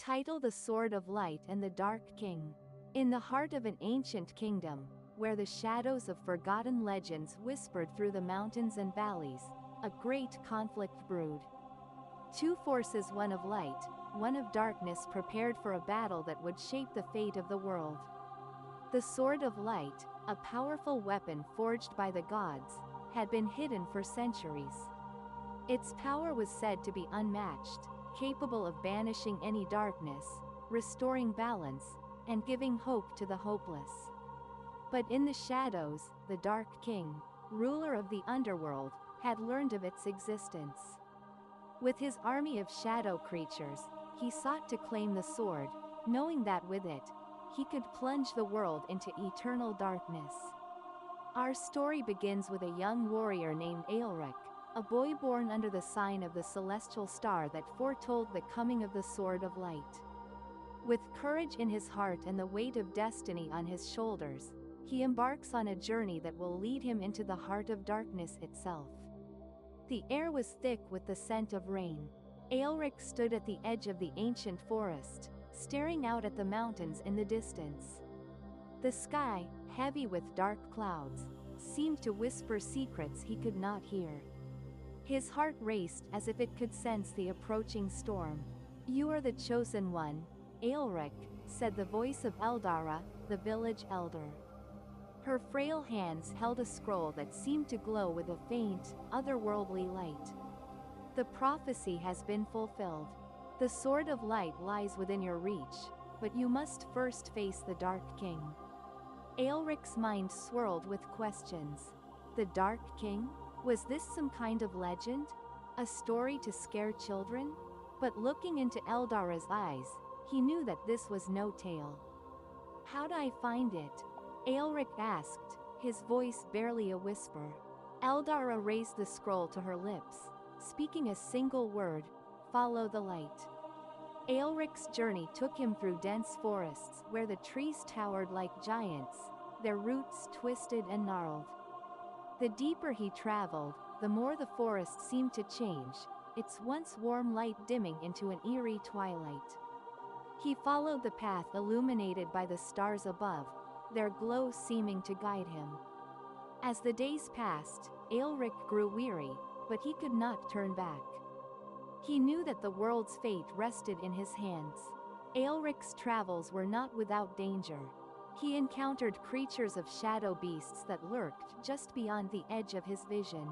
Title: The Sword of Light and the Dark King. In the heart of an ancient kingdom, where the shadows of forgotten legends whispered through the mountains and valleys, a great conflict brewed. Two forces, one of light, one of darkness, prepared for a battle that would shape the fate of the world. The Sword of Light, a powerful weapon forged by the gods, had been hidden for centuries. Its power was said to be unmatched, capable of banishing any darkness, restoring balance, and giving hope to the hopeless. But in the shadows, the Dark King, ruler of the underworld, had learned of its existence. With his army of shadow creatures, he sought to claim the sword, knowing that with it, he could plunge the world into eternal darkness. Our story begins with a young warrior named Aelric, a boy born under the sign of the celestial star that foretold the coming of the Sword of Light. With courage in his heart and the weight of destiny on his shoulders, he embarks on a journey that will lead him into the heart of darkness itself. The air was thick with the scent of rain. Aelric stood at the edge of the ancient forest, staring out at the mountains in the distance. The sky, heavy with dark clouds, seemed to whisper secrets he could not hear. His heart raced as if it could sense the approaching storm. "You are the chosen one, Aelric," said the voice of Eldara, the village elder. Her frail hands held a scroll that seemed to glow with a faint, otherworldly light. "The prophecy has been fulfilled. The Sword of Light lies within your reach, but you must first face the Dark King." Aelric's mind swirled with questions. The Dark King? Was this some kind of legend? A story to scare children? But looking into Eldara's eyes, he knew that this was no tale. "How do I find it?" Aelric asked, his voice barely a whisper. Eldara raised the scroll to her lips, speaking a single word: "Follow the light." Aelric's journey took him through dense forests where the trees towered like giants, their roots twisted and gnarled. The deeper he traveled, the more the forest seemed to change, its once warm light dimming into an eerie twilight. He followed the path illuminated by the stars above, their glow seeming to guide him. As the days passed, Aelric grew weary, but he could not turn back. He knew that the world's fate rested in his hands. Aelric's travels were not without danger. He encountered creatures of shadow beasts that lurked just beyond the edge of his vision.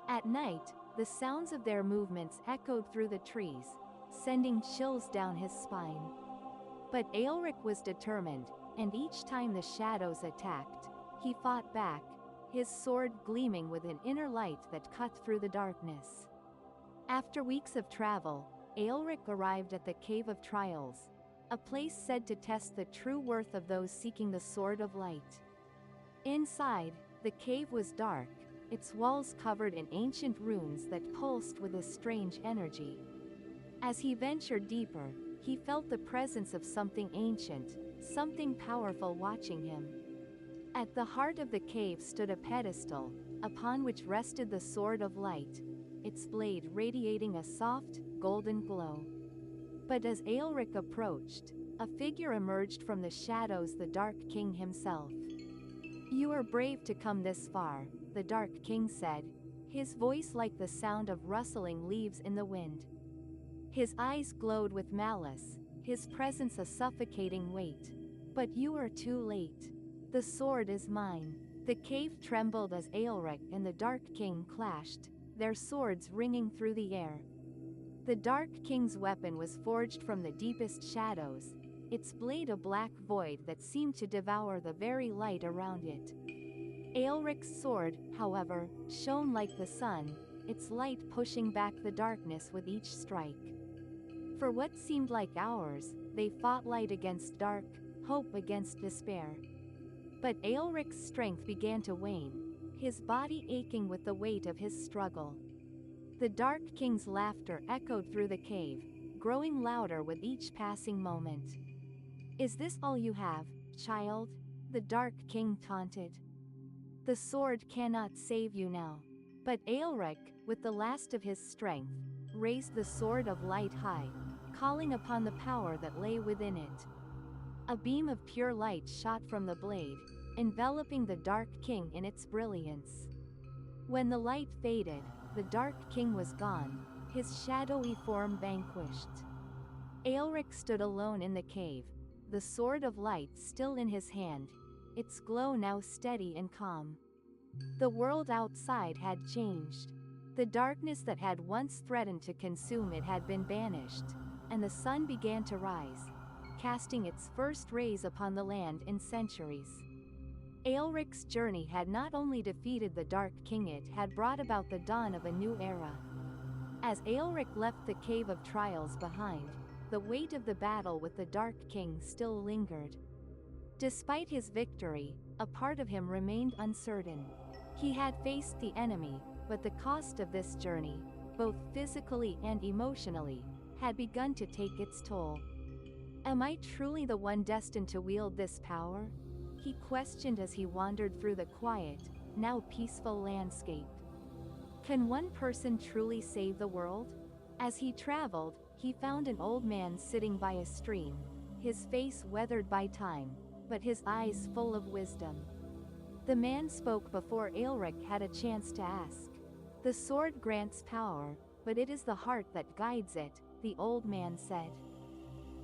At night, the sounds of their movements echoed through the trees, sending chills down his spine. But Aelric was determined, and each time the shadows attacked, he fought back, his sword gleaming with an inner light that cut through the darkness. After weeks of travel, Aelric arrived at the Cave of Trials, a place said to test the true worth of those seeking the Sword of Light. Inside, the cave was dark, its walls covered in ancient runes that pulsed with a strange energy. As he ventured deeper, he felt the presence of something ancient, something powerful watching him. At the heart of the cave stood a pedestal, upon which rested the Sword of Light, its blade radiating a soft, golden glow. But as Aelric approached, a figure emerged from the shadows: the Dark King himself. "You are brave to come this far," the Dark King said, his voice like the sound of rustling leaves in the wind. His eyes glowed with malice, his presence a suffocating weight. "But you are too late. The sword is mine." The cave trembled as Aelric and the Dark King clashed, their swords ringing through the air. The Dark King's weapon was forged from the deepest shadows, its blade a black void that seemed to devour the very light around it. Aelric's sword, however, shone like the sun, its light pushing back the darkness with each strike. For what seemed like hours, they fought, light against dark, hope against despair. But Aelric's strength began to wane, his body aching with the weight of his struggle. The Dark King's laughter echoed through the cave, growing louder with each passing moment. "Is this all you have, child?" the Dark King taunted. "The sword cannot save you now." But Aelric, with the last of his strength, raised the Sword of Light high, calling upon the power that lay within it. A beam of pure light shot from the blade, enveloping the Dark King in its brilliance. When the light faded, the Dark King was gone, his shadowy form vanquished. Aelric stood alone in the cave, the sword of light still in his hand, its glow now steady and calm. The world outside had changed. The darkness that had once threatened to consume it had been banished, and the sun began to rise, casting its first rays upon the land in centuries. Aelric's journey had not only defeated the Dark King, it had brought about the dawn of a new era. As Aelric left the Cave of Trials behind, the weight of the battle with the Dark King still lingered. Despite his victory, a part of him remained uncertain. He had faced the enemy, but the cost of this journey, both physically and emotionally, had begun to take its toll. Am I truly the one destined to wield this power? He questioned as he wandered through the quiet, now peaceful landscape. Can one person truly save the world? As he traveled, he found an old man sitting by a stream, his face weathered by time, but his eyes full of wisdom. The man spoke before Aelric had a chance to ask. The sword grants power, but it is the heart that guides it, the old man said.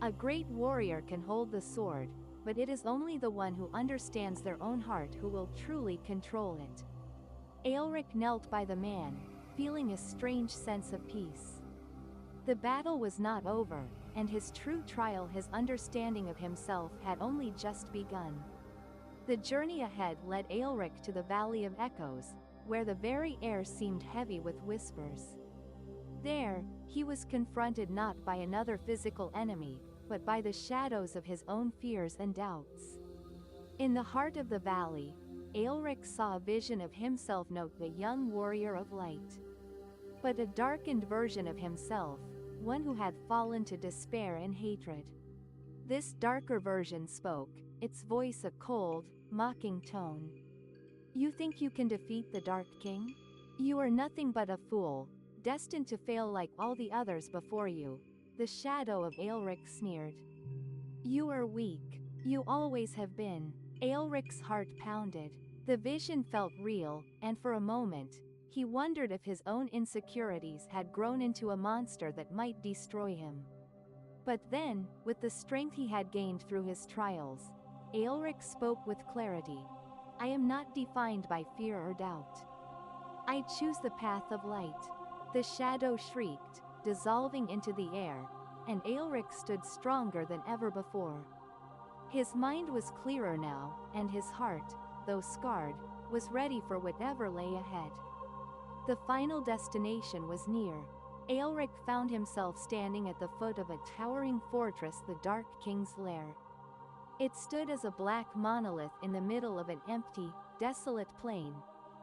A great warrior can hold the sword, but it is only the one who understands their own heart who will truly control it. Aelric knelt by the man, feeling a strange sense of peace. The battle was not over, and his true trial, his understanding of himself, had only just begun. The journey ahead led Aelric to the Valley of Echoes, where the very air seemed heavy with whispers. There, he was confronted not by another physical enemy, but by the shadows of his own fears and doubts. In the heart of the valley, Aelric saw a vision of himself, note the young warrior of light. But a darkened version of himself, one who had fallen to despair and hatred. This darker version spoke, its voice a cold, mocking tone. You think you can defeat the Dark King? You are nothing but a fool, destined to fail like all the others before you, the shadow of Aelric sneered. You are weak. You always have been. Aelric's heart pounded. The vision felt real, and for a moment, he wondered if his own insecurities had grown into a monster that might destroy him. But then, with the strength he had gained through his trials, Aelric spoke with clarity. I am not defined by fear or doubt. I choose the path of light. The shadow shrieked, dissolving into the air, and Aelric stood stronger than ever before. His mind was clearer now, and his heart, though scarred, was ready for whatever lay ahead. The final destination was near. Aelric found himself standing at the foot of a towering fortress, the Dark King's lair. It stood as a black monolith in the middle of an empty, desolate plain,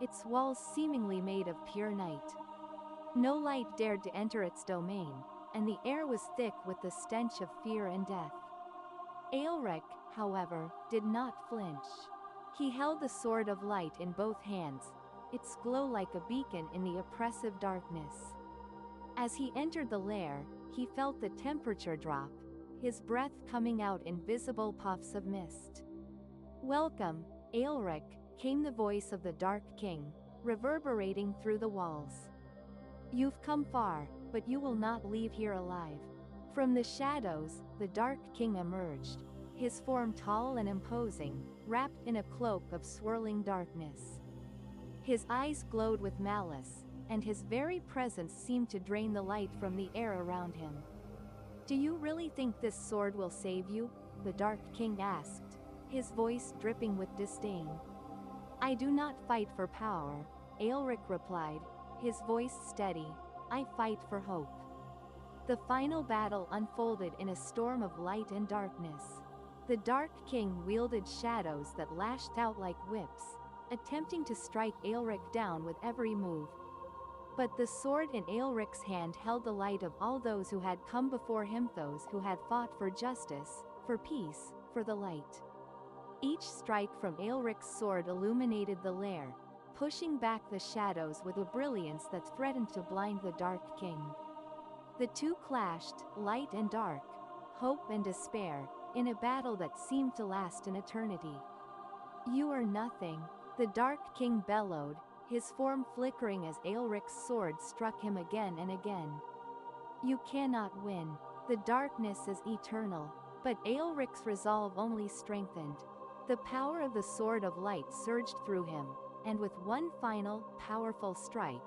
its walls seemingly made of pure night. No light dared to enter its domain, and the air was thick with the stench of fear and death. Aelric, however, did not flinch. He held the sword of light in both hands, its glow like a beacon in the oppressive darkness. As he entered the lair, he felt the temperature drop, his breath coming out in visible puffs of mist. Welcome, Aelric, came the voice of the Dark King, reverberating through the walls. You've come far, but you will not leave here alive. From the shadows, the Dark King emerged, his form tall and imposing, wrapped in a cloak of swirling darkness. His eyes glowed with malice, and his very presence seemed to drain the light from the air around him. Do you really think this sword will save you? The Dark King asked, his voice dripping with disdain. I do not fight for power, Aelric replied, his voice steady. I fight for hope. The final battle unfolded in a storm of light and darkness. The Dark King wielded shadows that lashed out like whips, attempting to strike Aelric down with every move. But the sword in Aelric's hand held the light of all those who had come before him, those who had fought for justice, for peace, for the light. Each strike from Aelric's sword illuminated the lair, pushing back the shadows with a brilliance that threatened to blind the Dark King. The two clashed, light and dark, hope and despair, in a battle that seemed to last an eternity. "You are nothing," the Dark King bellowed, his form flickering as Aelric's sword struck him again and again. "You cannot win. The darkness is eternal." But Aelric's resolve only strengthened. The power of the Sword of Light surged through him, and with one final, powerful strike,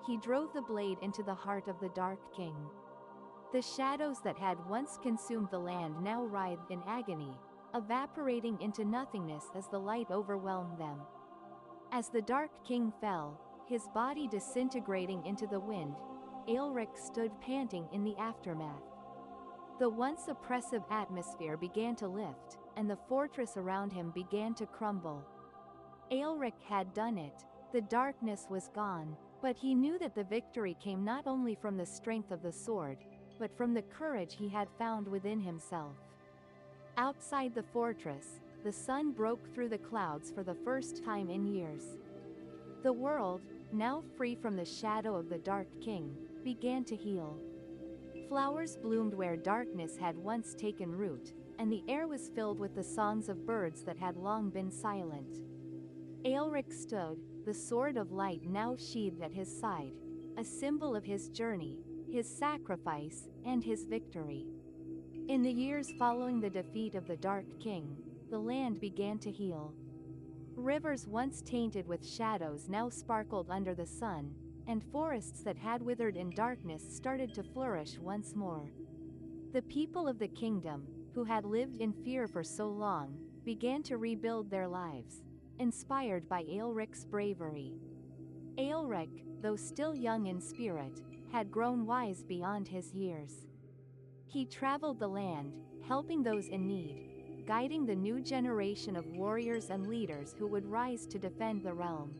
he drove the blade into the heart of the Dark King. The shadows that had once consumed the land now writhed in agony, evaporating into nothingness as the light overwhelmed them. As the Dark King fell, his body disintegrating into the wind, Aelric stood panting in the aftermath. The once oppressive atmosphere began to lift, and the fortress around him began to crumble. Aelric had done it. The darkness was gone, but he knew that the victory came not only from the strength of the sword, but from the courage he had found within himself. Outside the fortress, the sun broke through the clouds for the first time in years. The world, now free from the shadow of the Dark King, began to heal. Flowers bloomed where darkness had once taken root, and the air was filled with the songs of birds that had long been silent. Aelric stood, the sword of light now sheathed at his side, a symbol of his journey, his sacrifice, and his victory. In the years following the defeat of the Dark King, the land began to heal. Rivers once tainted with shadows now sparkled under the sun, and forests that had withered in darkness started to flourish once more. The people of the kingdom, who had lived in fear for so long, began to rebuild their lives, inspired by Aelric's bravery. Aelric, though still young in spirit, had grown wise beyond his years. He traveled the land, helping those in need, guiding the new generation of warriors and leaders who would rise to defend the realm.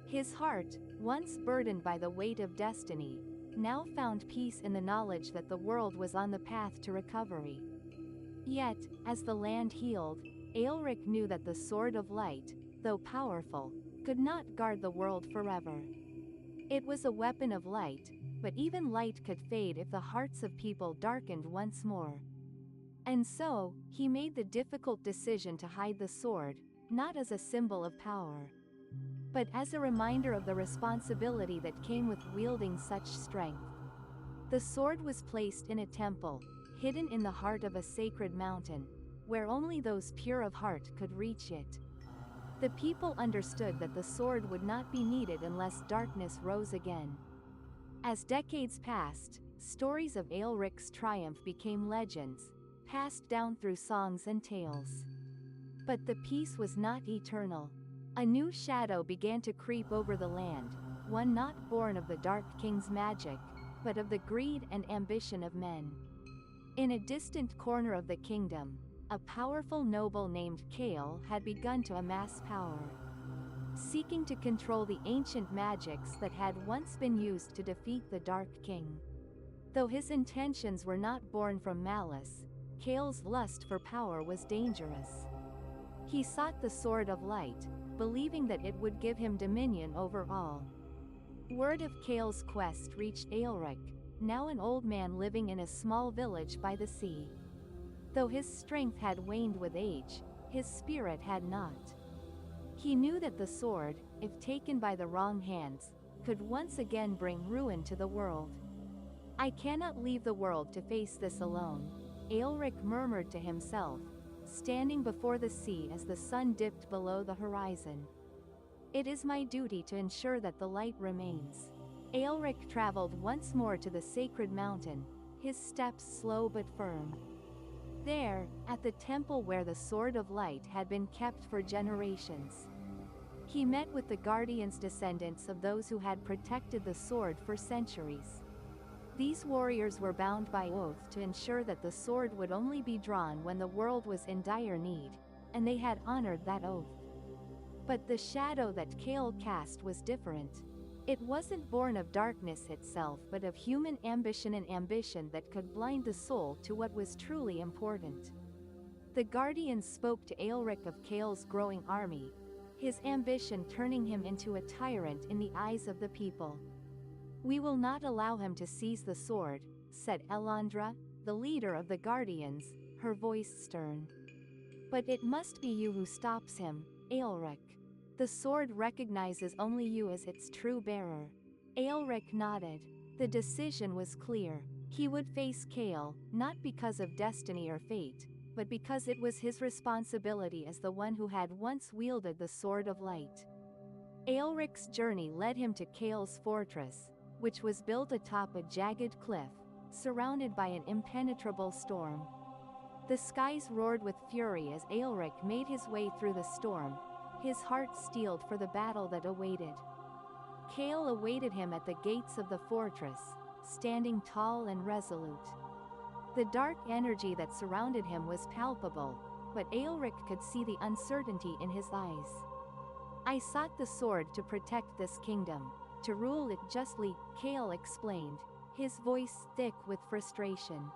His heart, once burdened by the weight of destiny, now found peace in the knowledge that the world was on the path to recovery. Yet, as the land healed, Aelric knew that the Sword of Light, though powerful, could not guard the world forever. It was a weapon of light, but even light could fade if the hearts of people darkened once more. And so, he made the difficult decision to hide the sword, not as a symbol of power, but as a reminder of the responsibility that came with wielding such strength. The sword was placed in a temple, hidden in the heart of a sacred mountain, where only those pure of heart could reach it. The people understood that the sword would not be needed unless darkness rose again. As decades passed, stories of Aelric's triumph became legends, passed down through songs and tales. But the peace was not eternal. A new shadow began to creep over the land, one not born of the Dark King's magic, but of the greed and ambition of men. In a distant corner of the kingdom, a powerful noble named Kael had begun to amass power, seeking to control the ancient magics that had once been used to defeat the Dark King. Though his intentions were not born from malice, Kael's lust for power was dangerous. He sought the Sword of Light, believing that it would give him dominion over all. Word of Kael's quest reached Aelric, now an old man living in a small village by the sea. Though his strength had waned with age, his spirit had not. He knew that the sword, if taken by the wrong hands, could once again bring ruin to the world. "I cannot leave the world to face this alone," Aelric murmured to himself, standing before the sea as the sun dipped below the horizon. "It is my duty to ensure that the light remains." Aelric traveled once more to the sacred mountain, his steps slow but firm. There, at the temple where the Sword of Light had been kept for generations, he met with the guardians, descendants of those who had protected the sword for centuries. These warriors were bound by oath to ensure that the sword would only be drawn when the world was in dire need, and they had honored that oath. But the shadow that Kael cast was different. It wasn't born of darkness itself, but of human ambition, and ambition that could blind the soul to what was truly important. The guardians spoke to Aelric of Kael's growing army, his ambition turning him into a tyrant in the eyes of the people. "We will not allow him to seize the sword," said Elandra, the leader of the Guardians, her voice stern. "But it must be you who stops him, Aelric. The sword recognizes only you as its true bearer." Aelric nodded. The decision was clear. He would face Kael, not because of destiny or fate, but because it was his responsibility as the one who had once wielded the Sword of Light. Aelric's journey led him to Kael's fortress, which was built atop a jagged cliff, surrounded by an impenetrable storm. The skies roared with fury as Aelric made his way through the storm, his heart steeled for the battle that awaited. Kael awaited him at the gates of the fortress, standing tall and resolute. The dark energy that surrounded him was palpable, but Aelric could see the uncertainty in his eyes. "I sought the sword to protect this kingdom, to rule it justly," Kael explained, his voice thick with frustration.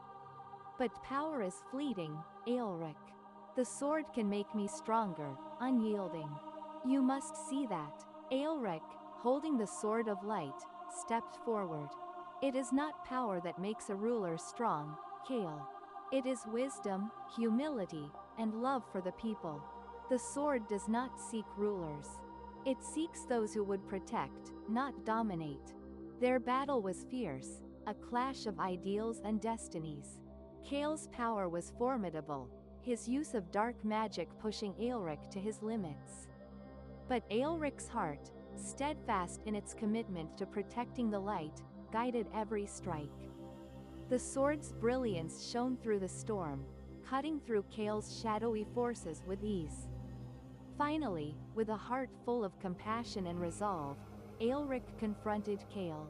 "But power is fleeting, Aelric. The sword can make me stronger, unyielding. You must see that." Aelric, holding the Sword of Light, stepped forward. "It is not power that makes a ruler strong, Kael. It is wisdom, humility, and love for the people. The sword does not seek rulers. It seeks those who would protect, not dominate." Their battle was fierce, a clash of ideals and destinies. Kael's power was formidable, his use of dark magic pushing Aelric to his limits. But Aelric's heart, steadfast in its commitment to protecting the light, guided every strike. The sword's brilliance shone through the storm, cutting through Kael's shadowy forces with ease. Finally, with a heart full of compassion and resolve, Aelric confronted Kael.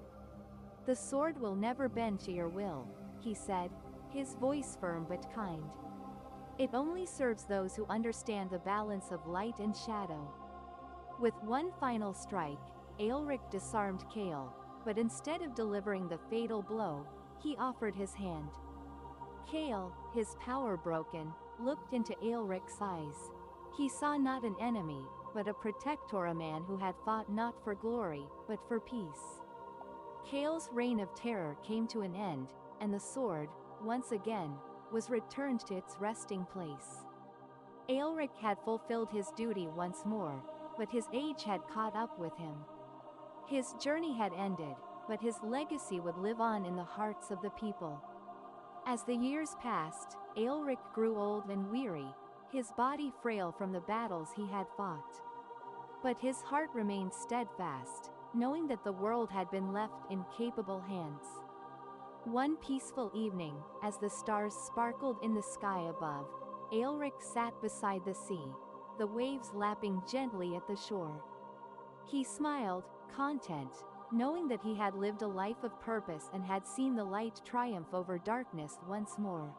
"The sword will never bend to your will," he said, his voice firm but kind. "It only serves those who understand the balance of light and shadow." With one final strike, Aelric disarmed Kael, but instead of delivering the fatal blow, he offered his hand. Kael, his power broken, looked into Aelric's eyes. He saw not an enemy, but a protector, a man who had fought not for glory, but for peace. Kael's reign of terror came to an end, and the sword, once again, was returned to its resting place. Aelric had fulfilled his duty once more, but his age had caught up with him. His journey had ended, but his legacy would live on in the hearts of the people. As the years passed, Aelric grew old and weary, his body frail from the battles he had fought. But his heart remained steadfast, knowing that the world had been left in capable hands. One peaceful evening, as the stars sparkled in the sky above, Aelric sat beside the sea, the waves lapping gently at the shore. He smiled, content, knowing that he had lived a life of purpose and had seen the light triumph over darkness once more.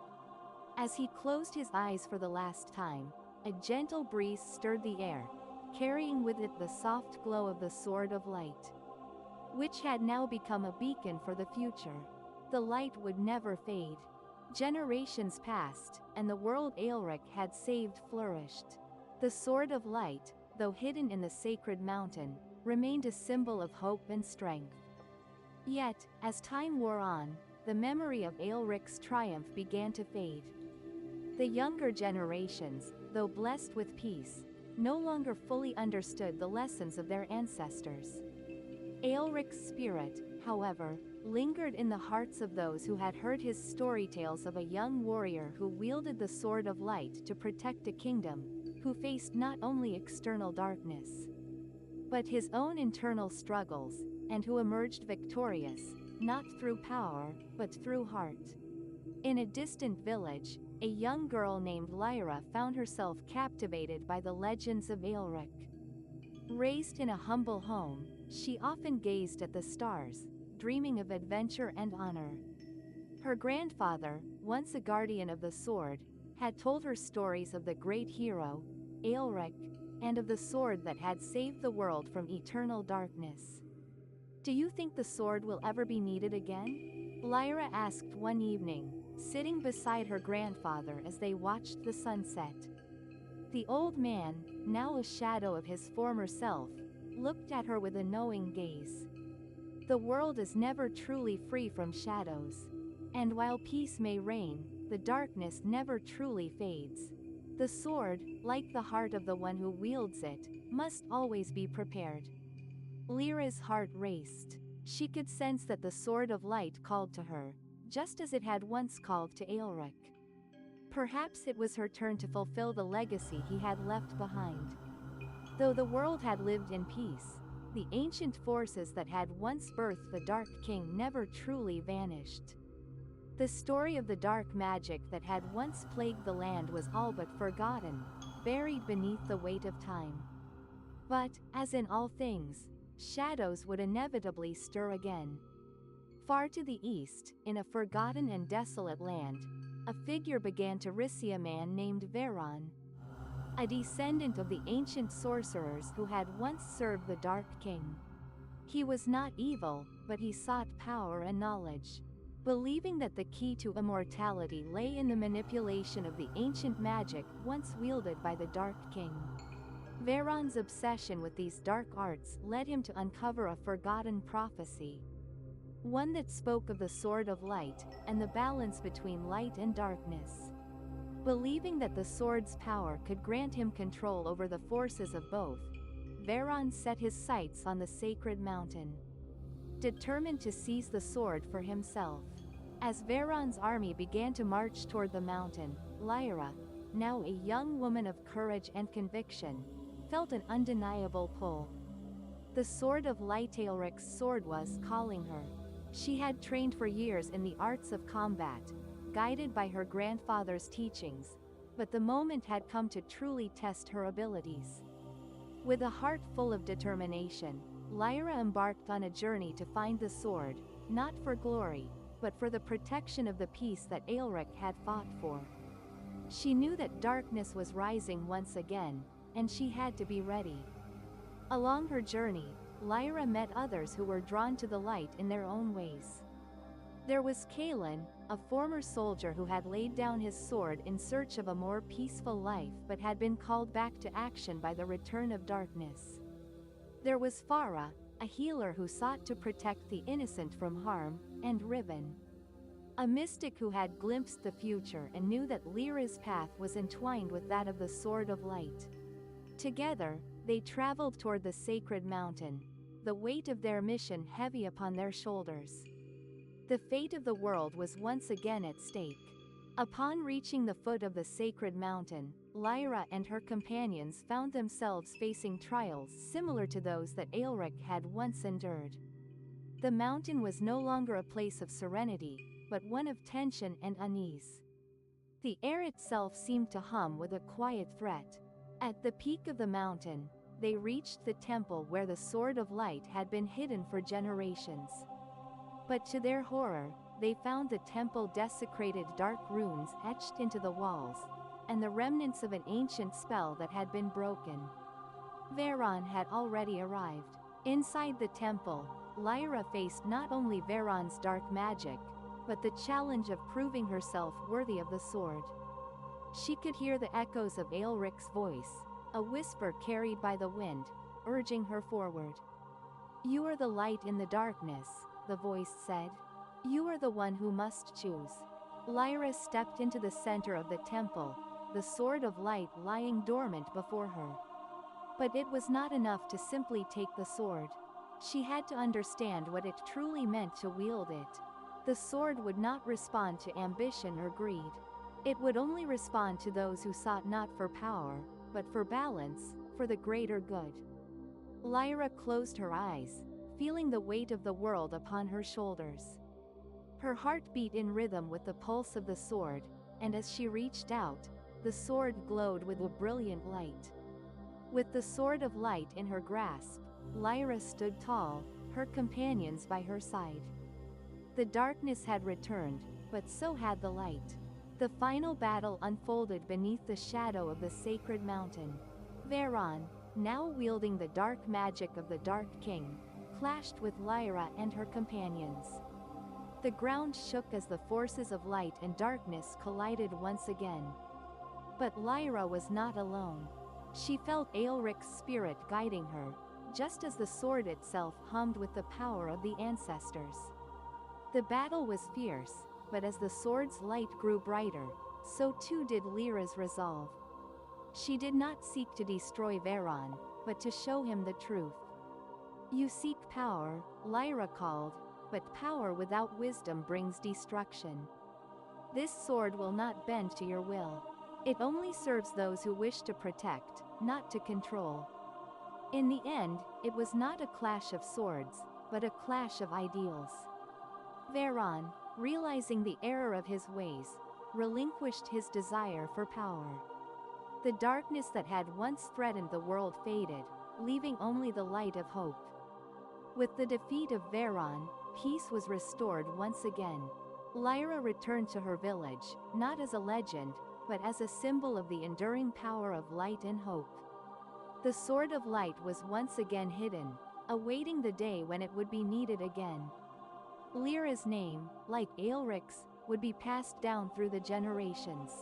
As he closed his eyes for the last time, a gentle breeze stirred the air, carrying with it the soft glow of the Sword of Light, which had now become a beacon for the future. The light would never fade. Generations passed, and the world Aelric had saved flourished. The Sword of Light, though hidden in the sacred mountain, remained a symbol of hope and strength. Yet, as time wore on, the memory of Aelric's triumph began to fade. The younger generations, though blessed with peace, no longer fully understood the lessons of their ancestors. Aelric's spirit, however, lingered in the hearts of those who had heard his storytales of a young warrior who wielded the Sword of Light to protect a kingdom, who faced not only external darkness, but his own internal struggles, and who emerged victorious, not through power, but through heart. In a distant village, a young girl named Lyra found herself captivated by the legends of Aelric. Raised in a humble home, she often gazed at the stars, dreaming of adventure and honor. Her grandfather, once a guardian of the sword, had told her stories of the great hero, Aelric, and of the sword that had saved the world from eternal darkness. "Do you think the sword will ever be needed again?" Lyra asked one evening, sitting beside her grandfather as they watched the sunset. The old man, now a shadow of his former self, looked at her with a knowing gaze. "The world is never truly free from shadows. And while peace may reign, the darkness never truly fades. The sword, like the heart of the one who wields it, must always be prepared. Lyra's heart raced. She could sense that the sword of light called to her, just as it had once called to Aelric. Perhaps it was her turn to fulfill the legacy he had left behind. Though the world had lived in peace, the ancient forces that had once birthed the Dark King never truly vanished. The story of the dark magic that had once plagued the land was all but forgotten, buried beneath the weight of time. But, as in all things, shadows would inevitably stir again. Far to the east, in a forgotten and desolate land, a figure began to see a man named Veron, a descendant of the ancient sorcerers who had once served the Dark King. He was not evil, but he sought power and knowledge. Believing that the key to immortality lay in the manipulation of the ancient magic once wielded by the Dark King. Veron's obsession with these dark arts led him to uncover a forgotten prophecy. One that spoke of the sword of light, and the balance between light and darkness. Believing that the sword's power could grant him control over the forces of both, Veron set his sights on the sacred mountain. Determined to seize the sword for himself. As Veron's army began to march toward the mountain, Lyra, now a young woman of courage and conviction, felt an undeniable pull. The sword of light, Aelric's sword, was calling her. She had trained for years in the arts of combat, guided by her grandfather's teachings, but the moment had come to truly test her abilities. With a heart full of determination, Lyra embarked on a journey to find the sword, not for glory, but for the protection of the peace that Aelric had fought for. She knew that darkness was rising once again, and she had to be ready. Along her journey, Lyra met others who were drawn to the light in their own ways. There was Kaelin, a former soldier who had laid down his sword in search of a more peaceful life but had been called back to action by the return of darkness. There was Farah, a healer who sought to protect the innocent from harm, and Riven, a mystic who had glimpsed the future and knew that Lyra's path was entwined with that of the Sword of Light. Together, they traveled toward the sacred mountain, the weight of their mission heavy upon their shoulders. The fate of the world was once again at stake. Upon reaching the foot of the sacred mountain, Lyra and her companions found themselves facing trials similar to those that Aelric had once endured. The mountain was no longer a place of serenity, but one of tension and unease. The air itself seemed to hum with a quiet threat. At the peak of the mountain, they reached the temple where the Sword of Light had been hidden for generations. But to their horror, they found the temple desecrated, dark runes etched into the walls, and the remnants of an ancient spell that had been broken. Veron had already arrived. Inside the temple, Lyra faced not only Veron's dark magic, but the challenge of proving herself worthy of the sword. She could hear the echoes of Aelric's voice, a whisper carried by the wind, urging her forward. "You are the light in the darkness," the voice said. "You are the one who must choose." Lyra stepped into the center of the temple, the Sword of Light lying dormant before her. But it was not enough to simply take the sword. She had to understand what it truly meant to wield it. The sword would not respond to ambition or greed. It would only respond to those who sought not for power, but for balance, for the greater good. Lyra closed her eyes, feeling the weight of the world upon her shoulders. Her heart beat in rhythm with the pulse of the sword, and as she reached out, the sword glowed with a brilliant light. With the Sword of Light in her grasp, Lyra stood tall, her companions by her side. The darkness had returned, but so had the light. The final battle unfolded beneath the shadow of the sacred mountain. Veron, now wielding the dark magic of the Dark King, clashed with Lyra and her companions. The ground shook as the forces of light and darkness collided once again. But Lyra was not alone. She felt Aelric's spirit guiding her, just as the sword itself hummed with the power of the ancestors. The battle was fierce, but as the sword's light grew brighter, so too did Lyra's resolve. She did not seek to destroy Veron, but to show him the truth. You seek power, Lyra called, but power without wisdom brings destruction. This sword will not bend to your will. It only serves those who wish to protect, not to control. In the end, it was not a clash of swords, but a clash of ideals. Veron, realizing the error of his ways, relinquished his desire for power. The darkness that had once threatened the world faded, leaving only the light of hope. With the defeat of Veron, peace was restored once again. Lyra returned to her village, not as a legend, but as a symbol of the enduring power of light and hope. The Sword of Light was once again hidden, awaiting the day when it would be needed again. Lyra's name, like Aelric's, would be passed down through the generations.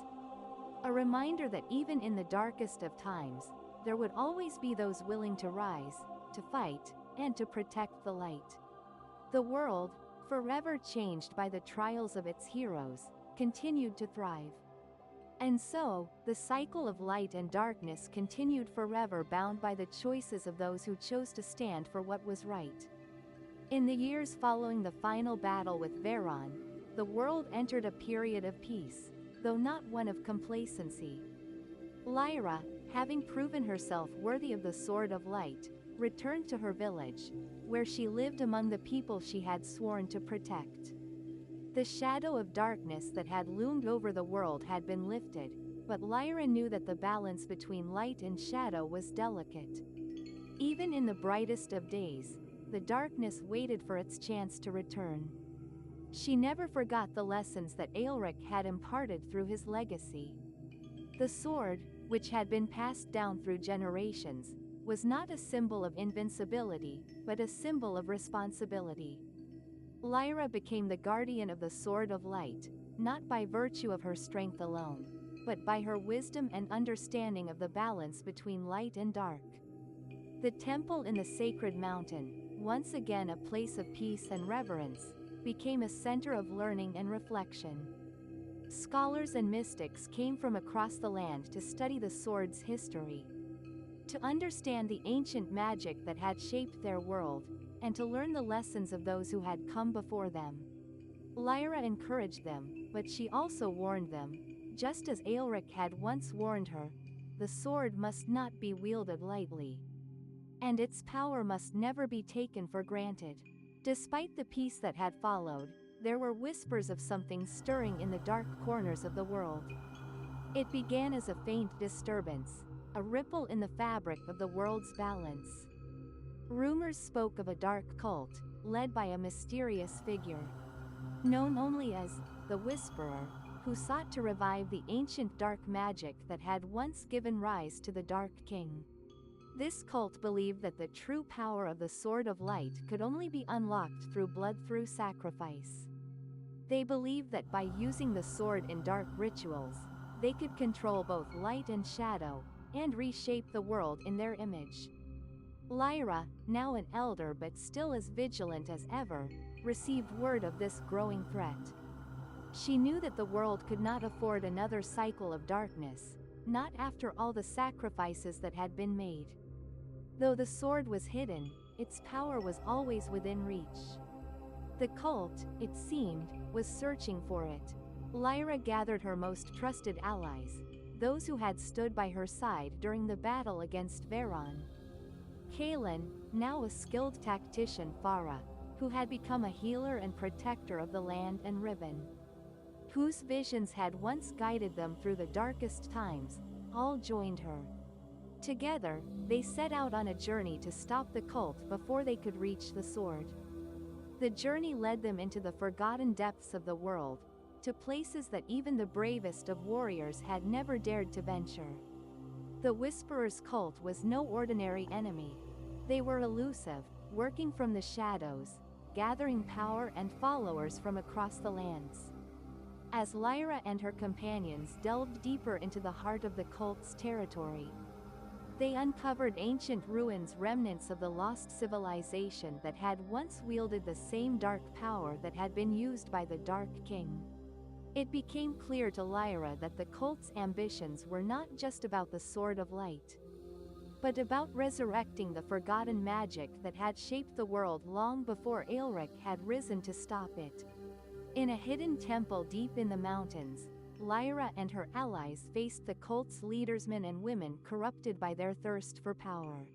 A reminder that even in the darkest of times, there would always be those willing to rise, to fight, and to protect the light. The world, forever changed by the trials of its heroes, continued to thrive. And so, the cycle of light and darkness continued forever, bound by the choices of those who chose to stand for what was right. In the years following the final battle with Veron, the world entered a period of peace, though not one of complacency. Lyra, having proven herself worthy of the Sword of Light, returned to her village, where she lived among the people she had sworn to protect. The shadow of darkness that had loomed over the world had been lifted, but Lyra knew that the balance between light and shadow was delicate. Even in the brightest of days, the darkness waited for its chance to return. She never forgot the lessons that Aelric had imparted through his legacy. The sword, which had been passed down through generations, was not a symbol of invincibility, but a symbol of responsibility. Lyra became the guardian of the Sword of Light, not by virtue of her strength alone, but by her wisdom and understanding of the balance between light and dark. The temple in the sacred mountain, once again a place of peace and reverence, became a center of learning and reflection. Scholars and mystics came from across the land to study the sword's history, to understand the ancient magic that had shaped their world, and to learn the lessons of those who had come before them. Lyra encouraged them, but she also warned them, just as Aelric had once warned her, the sword must not be wielded lightly. And its power must never be taken for granted. Despite the peace that had followed, there were whispers of something stirring in the dark corners of the world. It began as a faint disturbance, a ripple in the fabric of the world's balance. Rumors spoke of a dark cult, led by a mysterious figure, known only as the Whisperer, who sought to revive the ancient dark magic that had once given rise to the Dark King. This cult believed that the true power of the Sword of Light could only be unlocked through blood, through sacrifice. They believed that by using the sword in dark rituals, they could control both light and shadow, and reshape the world in their image. Lyra, now an elder but still as vigilant as ever, received word of this growing threat. She knew that the world could not afford another cycle of darkness, not after all the sacrifices that had been made. Though the sword was hidden, its power was always within reach. The cult, it seemed, was searching for it. Lyra gathered her most trusted allies, those who had stood by her side during the battle against Veron. Kaelin, now a skilled tactician, Farah, who had become a healer and protector of the land, and Ribbon, whose visions had once guided them through the darkest times, all joined her. Together, they set out on a journey to stop the cult before they could reach the sword. The journey led them into the forgotten depths of the world, to places that even the bravest of warriors had never dared to venture. The Whisperer's cult was no ordinary enemy. They were elusive, working from the shadows, gathering power and followers from across the lands. As Lyra and her companions delved deeper into the heart of the cult's territory, they uncovered ancient ruins, remnants of the lost civilization that had once wielded the same dark power that had been used by the Dark King. It became clear to Lyra that the cult's ambitions were not just about the Sword of Light, but about resurrecting the forgotten magic that had shaped the world long before Aelric had risen to stop it. In a hidden temple deep in the mountains, Lyra and her allies faced the cult's leadersmen and women corrupted by their thirst for power.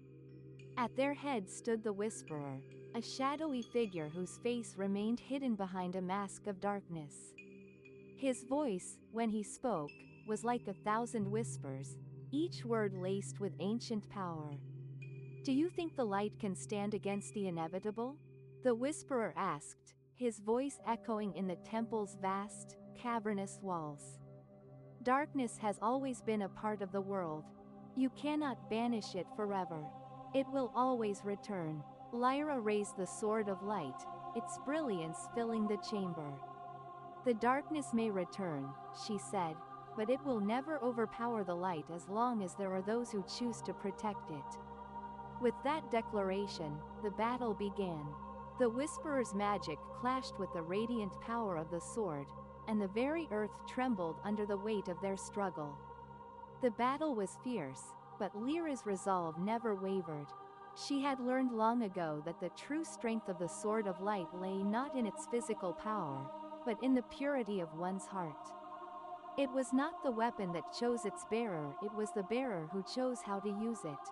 At their head stood the Whisperer, a shadowy figure whose face remained hidden behind a mask of darkness. His voice, when he spoke, was like 1,000 whispers, each word laced with ancient power. "Do you think the light can stand against the inevitable?" the Whisperer asked, his voice echoing in the temple's vast, cavernous walls. "Darkness has always been a part of the world. You cannot banish it forever. It will always return." Lyra raised the Sword of Light, its brilliance filling the chamber. "The darkness may return," she said, "but it will never overpower the light as long as there are those who choose to protect it." With that declaration, the battle began. The Whisperer's magic clashed with the radiant power of the sword, and the very earth trembled under the weight of their struggle. The battle was fierce, but Lyra's resolve never wavered. She had learned long ago that the true strength of the Sword of Light lay not in its physical power, but in the purity of one's heart. It was not the weapon that chose its bearer, it was the bearer who chose how to use it.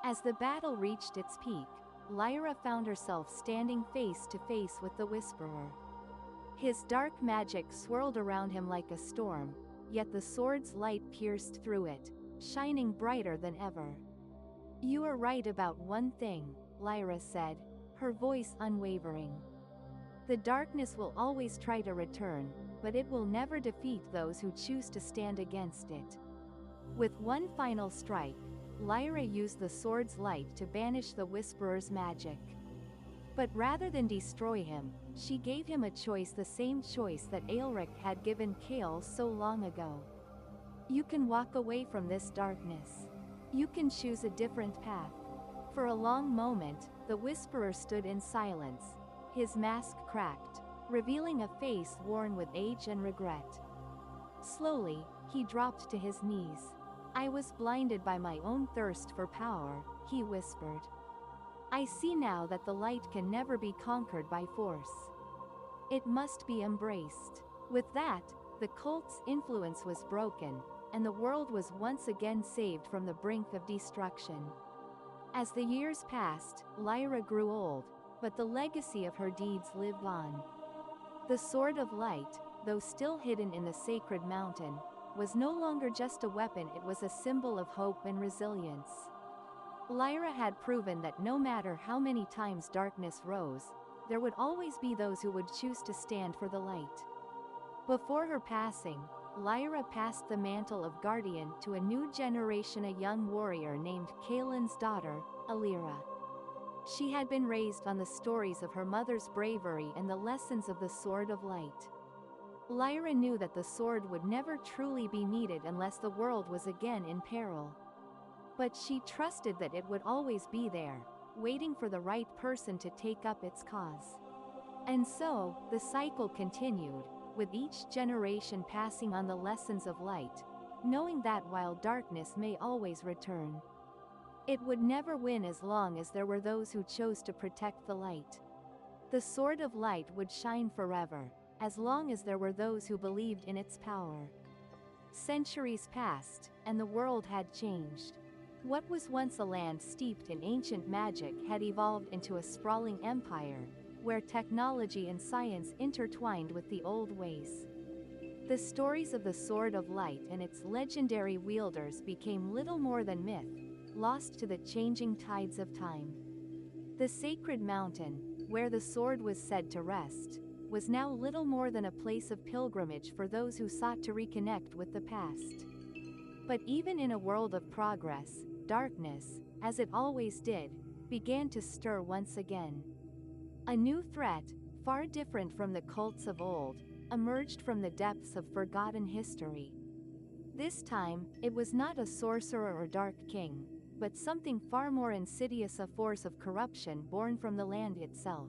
As the battle reached its peak, Lyra found herself standing face to face with the Whisperer. His dark magic swirled around him like a storm, yet the sword's light pierced through it, shining brighter than ever. "You are right about one thing," Lyra said, her voice unwavering. "The darkness will always try to return, but it will never defeat those who choose to stand against it." With one final strike, Lyra used the sword's light to banish the Whisperer's magic. But rather than destroy him, she gave him a choice, the same choice that Aelric had given Kael so long ago. "You can walk away from this darkness. You can choose a different path." For a long moment, the Whisperer stood in silence, his mask cracked, revealing a face worn with age and regret. Slowly, he dropped to his knees. "I was blinded by my own thirst for power," he whispered. "I see now that the light can never be conquered by force. It must be embraced." With that, the cult's influence was broken, and the world was once again saved from the brink of destruction. As the years passed, Lyra grew old, but the legacy of her deeds lived on. The Sword of Light, though still hidden in the sacred mountain, was no longer just a weapon, it was a symbol of hope and resilience. Lyra had proven that no matter how many times darkness rose, there would always be those who would choose to stand for the light. Before her passing, Lyra passed the mantle of guardian to a new generation, a young warrior named Kaelin's daughter, Alira. She had been raised on the stories of her mother's bravery and the lessons of the Sword of Light. Lyra knew that the sword would never truly be needed unless the world was again in peril. But she trusted that it would always be there, waiting for the right person to take up its cause. And so, the cycle continued, with each generation passing on the lessons of light, knowing that while darkness may always return, it would never win as long as there were those who chose to protect the light. The Sword of Light would shine forever, as long as there were those who believed in its power. Centuries passed, and the world had changed. What was once a land steeped in ancient magic had evolved into a sprawling empire, where technology and science intertwined with the old ways. The stories of the Sword of Light and its legendary wielders became little more than myth, lost to the changing tides of time. The sacred mountain, where the sword was said to rest, was now little more than a place of pilgrimage for those who sought to reconnect with the past. But even in a world of progress, darkness, as it always did, began to stir once again. A new threat, far different from the cults of old, emerged from the depths of forgotten history. This time, it was not a sorcerer or dark king, but something far more insidious, a force of corruption born from the land itself.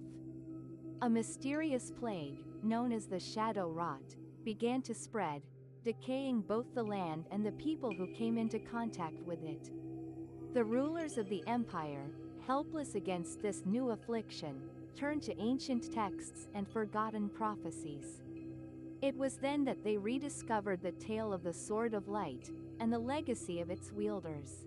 A mysterious plague, known as the Shadow Rot, began to spread, decaying both the land and the people who came into contact with it. The rulers of the empire, helpless against this new affliction, turned to ancient texts and forgotten prophecies. It was then that they rediscovered the tale of the Sword of Light, and the legacy of its wielders.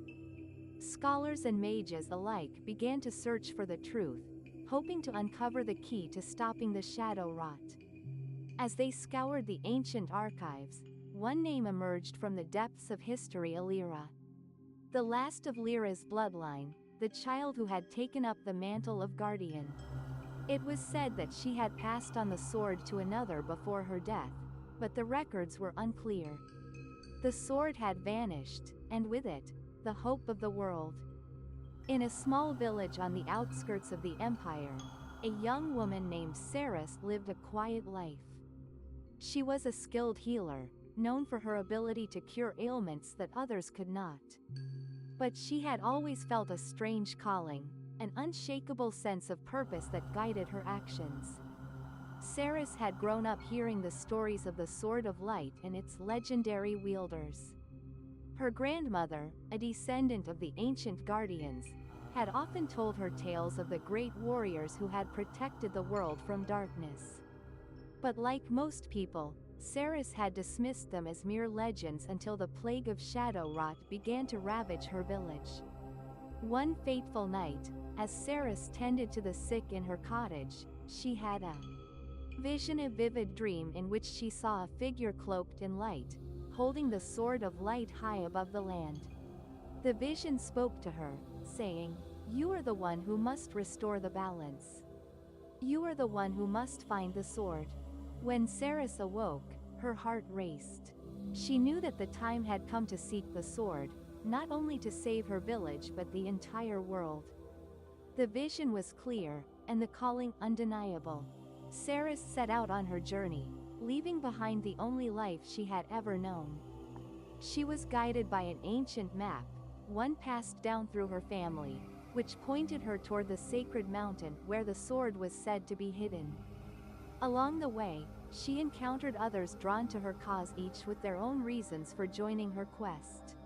Scholars and mages alike began to search for the truth, hoping to uncover the key to stopping the shadow rot. As they scoured the ancient archives, one name emerged from the depths of history: Lyra. The last of Lyra's bloodline, the child who had taken up the mantle of guardian. It was said that she had passed on the sword to another before her death, but the records were unclear. The sword had vanished, and with it, the hope of the world. In a small village on the outskirts of the empire, a young woman named Saris lived a quiet life. She was a skilled healer, known for her ability to cure ailments that others could not. But she had always felt a strange calling, an unshakable sense of purpose that guided her actions. Saris had grown up hearing the stories of the Sword of Light and its legendary wielders. Her grandmother, a descendant of the ancient guardians, had often told her tales of the great warriors who had protected the world from darkness. But like most people, Saris had dismissed them as mere legends until the plague of shadow rot began to ravage her village. One fateful night, as Saris tended to the sick in her cottage, she had a vivid dream in which she saw a figure cloaked in light, holding the Sword of Light high above the land. The vision spoke to her, saying, "You are the one who must restore the balance. You are the one who must find the sword." When Saris awoke, her heart raced. She knew that the time had come to seek the sword, not only to save her village but the entire world. The vision was clear, and the calling undeniable. Saris set out on her journey, leaving behind the only life she had ever known. She was guided by an ancient map, one passed down through her family, which pointed her toward the sacred mountain where the sword was said to be hidden. Along the way, she encountered others drawn to her cause, each with their own reasons for joining her quest.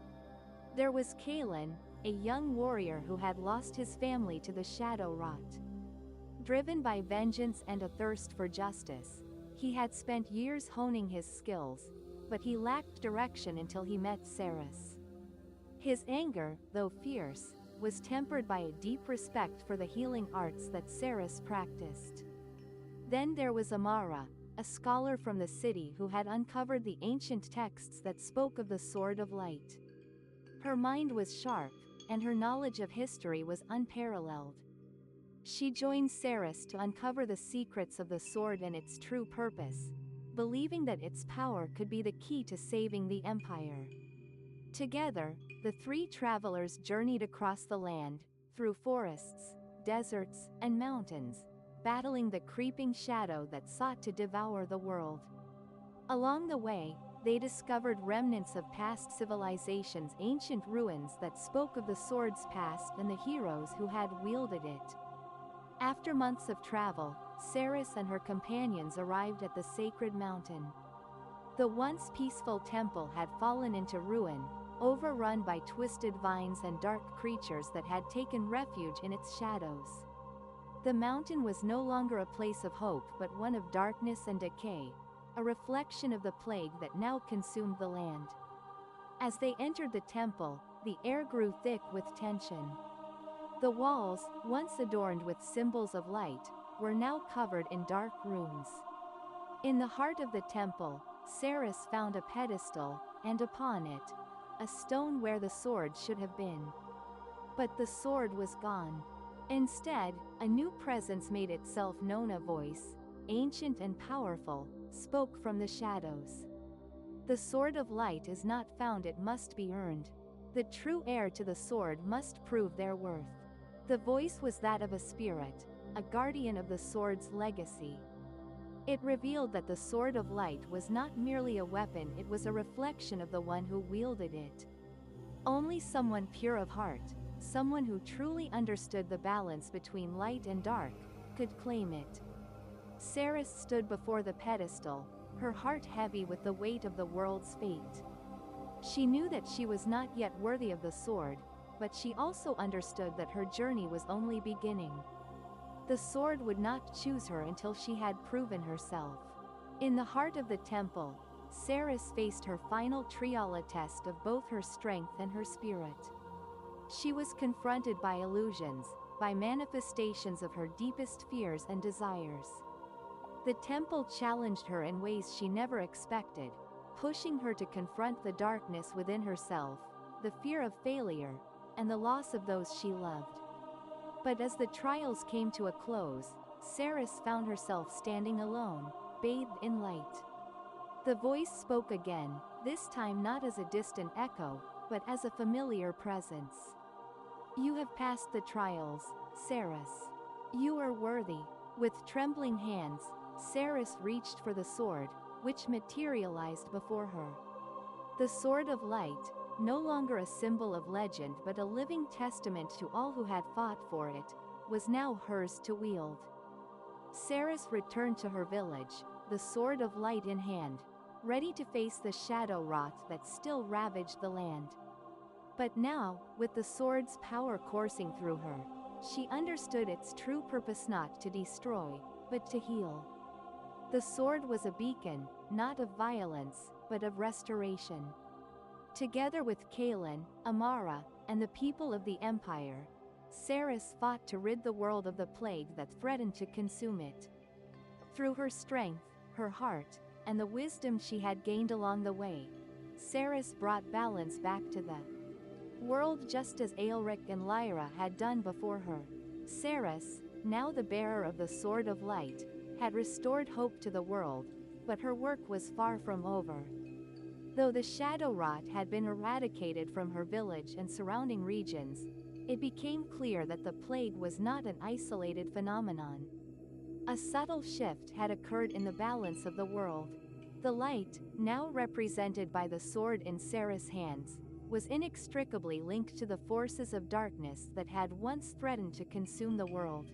There was Kalen, a young warrior who had lost his family to the shadow rot. Driven by vengeance and a thirst for justice, he had spent years honing his skills, but he lacked direction until he met Saris. His anger, though fierce, was tempered by a deep respect for the healing arts that Saris practiced. Then there was Amara, a scholar from the city who had uncovered the ancient texts that spoke of the Sword of Light. Her mind was sharp, and her knowledge of history was unparalleled. She joined Saris to uncover the secrets of the sword and its true purpose, believing that its power could be the key to saving the empire. Together, the three travelers journeyed across the land, through forests, deserts, and mountains, battling the creeping shadow that sought to devour the world. Along the way, they discovered remnants of past civilizations, ancient ruins that spoke of the sword's past and the heroes who had wielded it. After months of travel, Saris and her companions arrived at the sacred mountain. The once peaceful temple had fallen into ruin, overrun by twisted vines and dark creatures that had taken refuge in its shadows. The mountain was no longer a place of hope but one of darkness and decay, a reflection of the plague that now consumed the land. As they entered the temple, the air grew thick with tension. The walls, once adorned with symbols of light, were now covered in dark runes. In the heart of the temple, Saris found a pedestal, and upon it, a stone where the sword should have been. But the sword was gone. Instead, a new presence made itself known. A voice, ancient and powerful, spoke from the shadows. "The Sword of Light is not found, it must be earned. The true heir to the sword must prove their worth." The voice was that of a spirit, a guardian of the sword's legacy. It revealed that the Sword of Light was not merely a weapon, it was a reflection of the one who wielded it. Only someone pure of heart, someone who truly understood the balance between light and dark, could claim it. Saris stood before the pedestal, her heart heavy with the weight of the world's fate. She knew that she was not yet worthy of the sword, but she also understood that her journey was only beginning. The sword would not choose her until she had proven herself. In the heart of the temple, Saris faced her final trial test of both her strength and her spirit. She was confronted by illusions, by manifestations of her deepest fears and desires. The temple challenged her in ways she never expected, pushing her to confront the darkness within herself, the fear of failure, and the loss of those she loved. But as the trials came to a close, Saris found herself standing alone, bathed in light. The voice spoke again, this time not as a distant echo, but as a familiar presence. You have passed the trials, Saris. You are worthy. With trembling hands, Saris reached for the sword, which materialized before her. The sword of light, no longer a symbol of legend but a living testament to all who had fought for it, was now hers to wield. Saris returned to her village, the sword of light in hand, ready to face the shadow rot that still ravaged the land. But now, with the sword's power coursing through her, she understood its true purpose: not to destroy, but to heal. The sword was a beacon, not of violence, but of restoration. Together with Kaelin, Amara, and the people of the Empire, Saris fought to rid the world of the plague that threatened to consume it. Through her strength, her heart, and the wisdom she had gained along the way, Saris brought balance back to the world just as Aelric and Lyra had done before her. Saris, now the bearer of the Sword of Light, had restored hope to the world, but her work was far from over. Though the shadow rot had been eradicated from her village and surrounding regions, it became clear that the plague was not an isolated phenomenon. A subtle shift had occurred in the balance of the world. The light, now represented by the sword in Saris' hands, was inextricably linked to the forces of darkness that had once threatened to consume the world.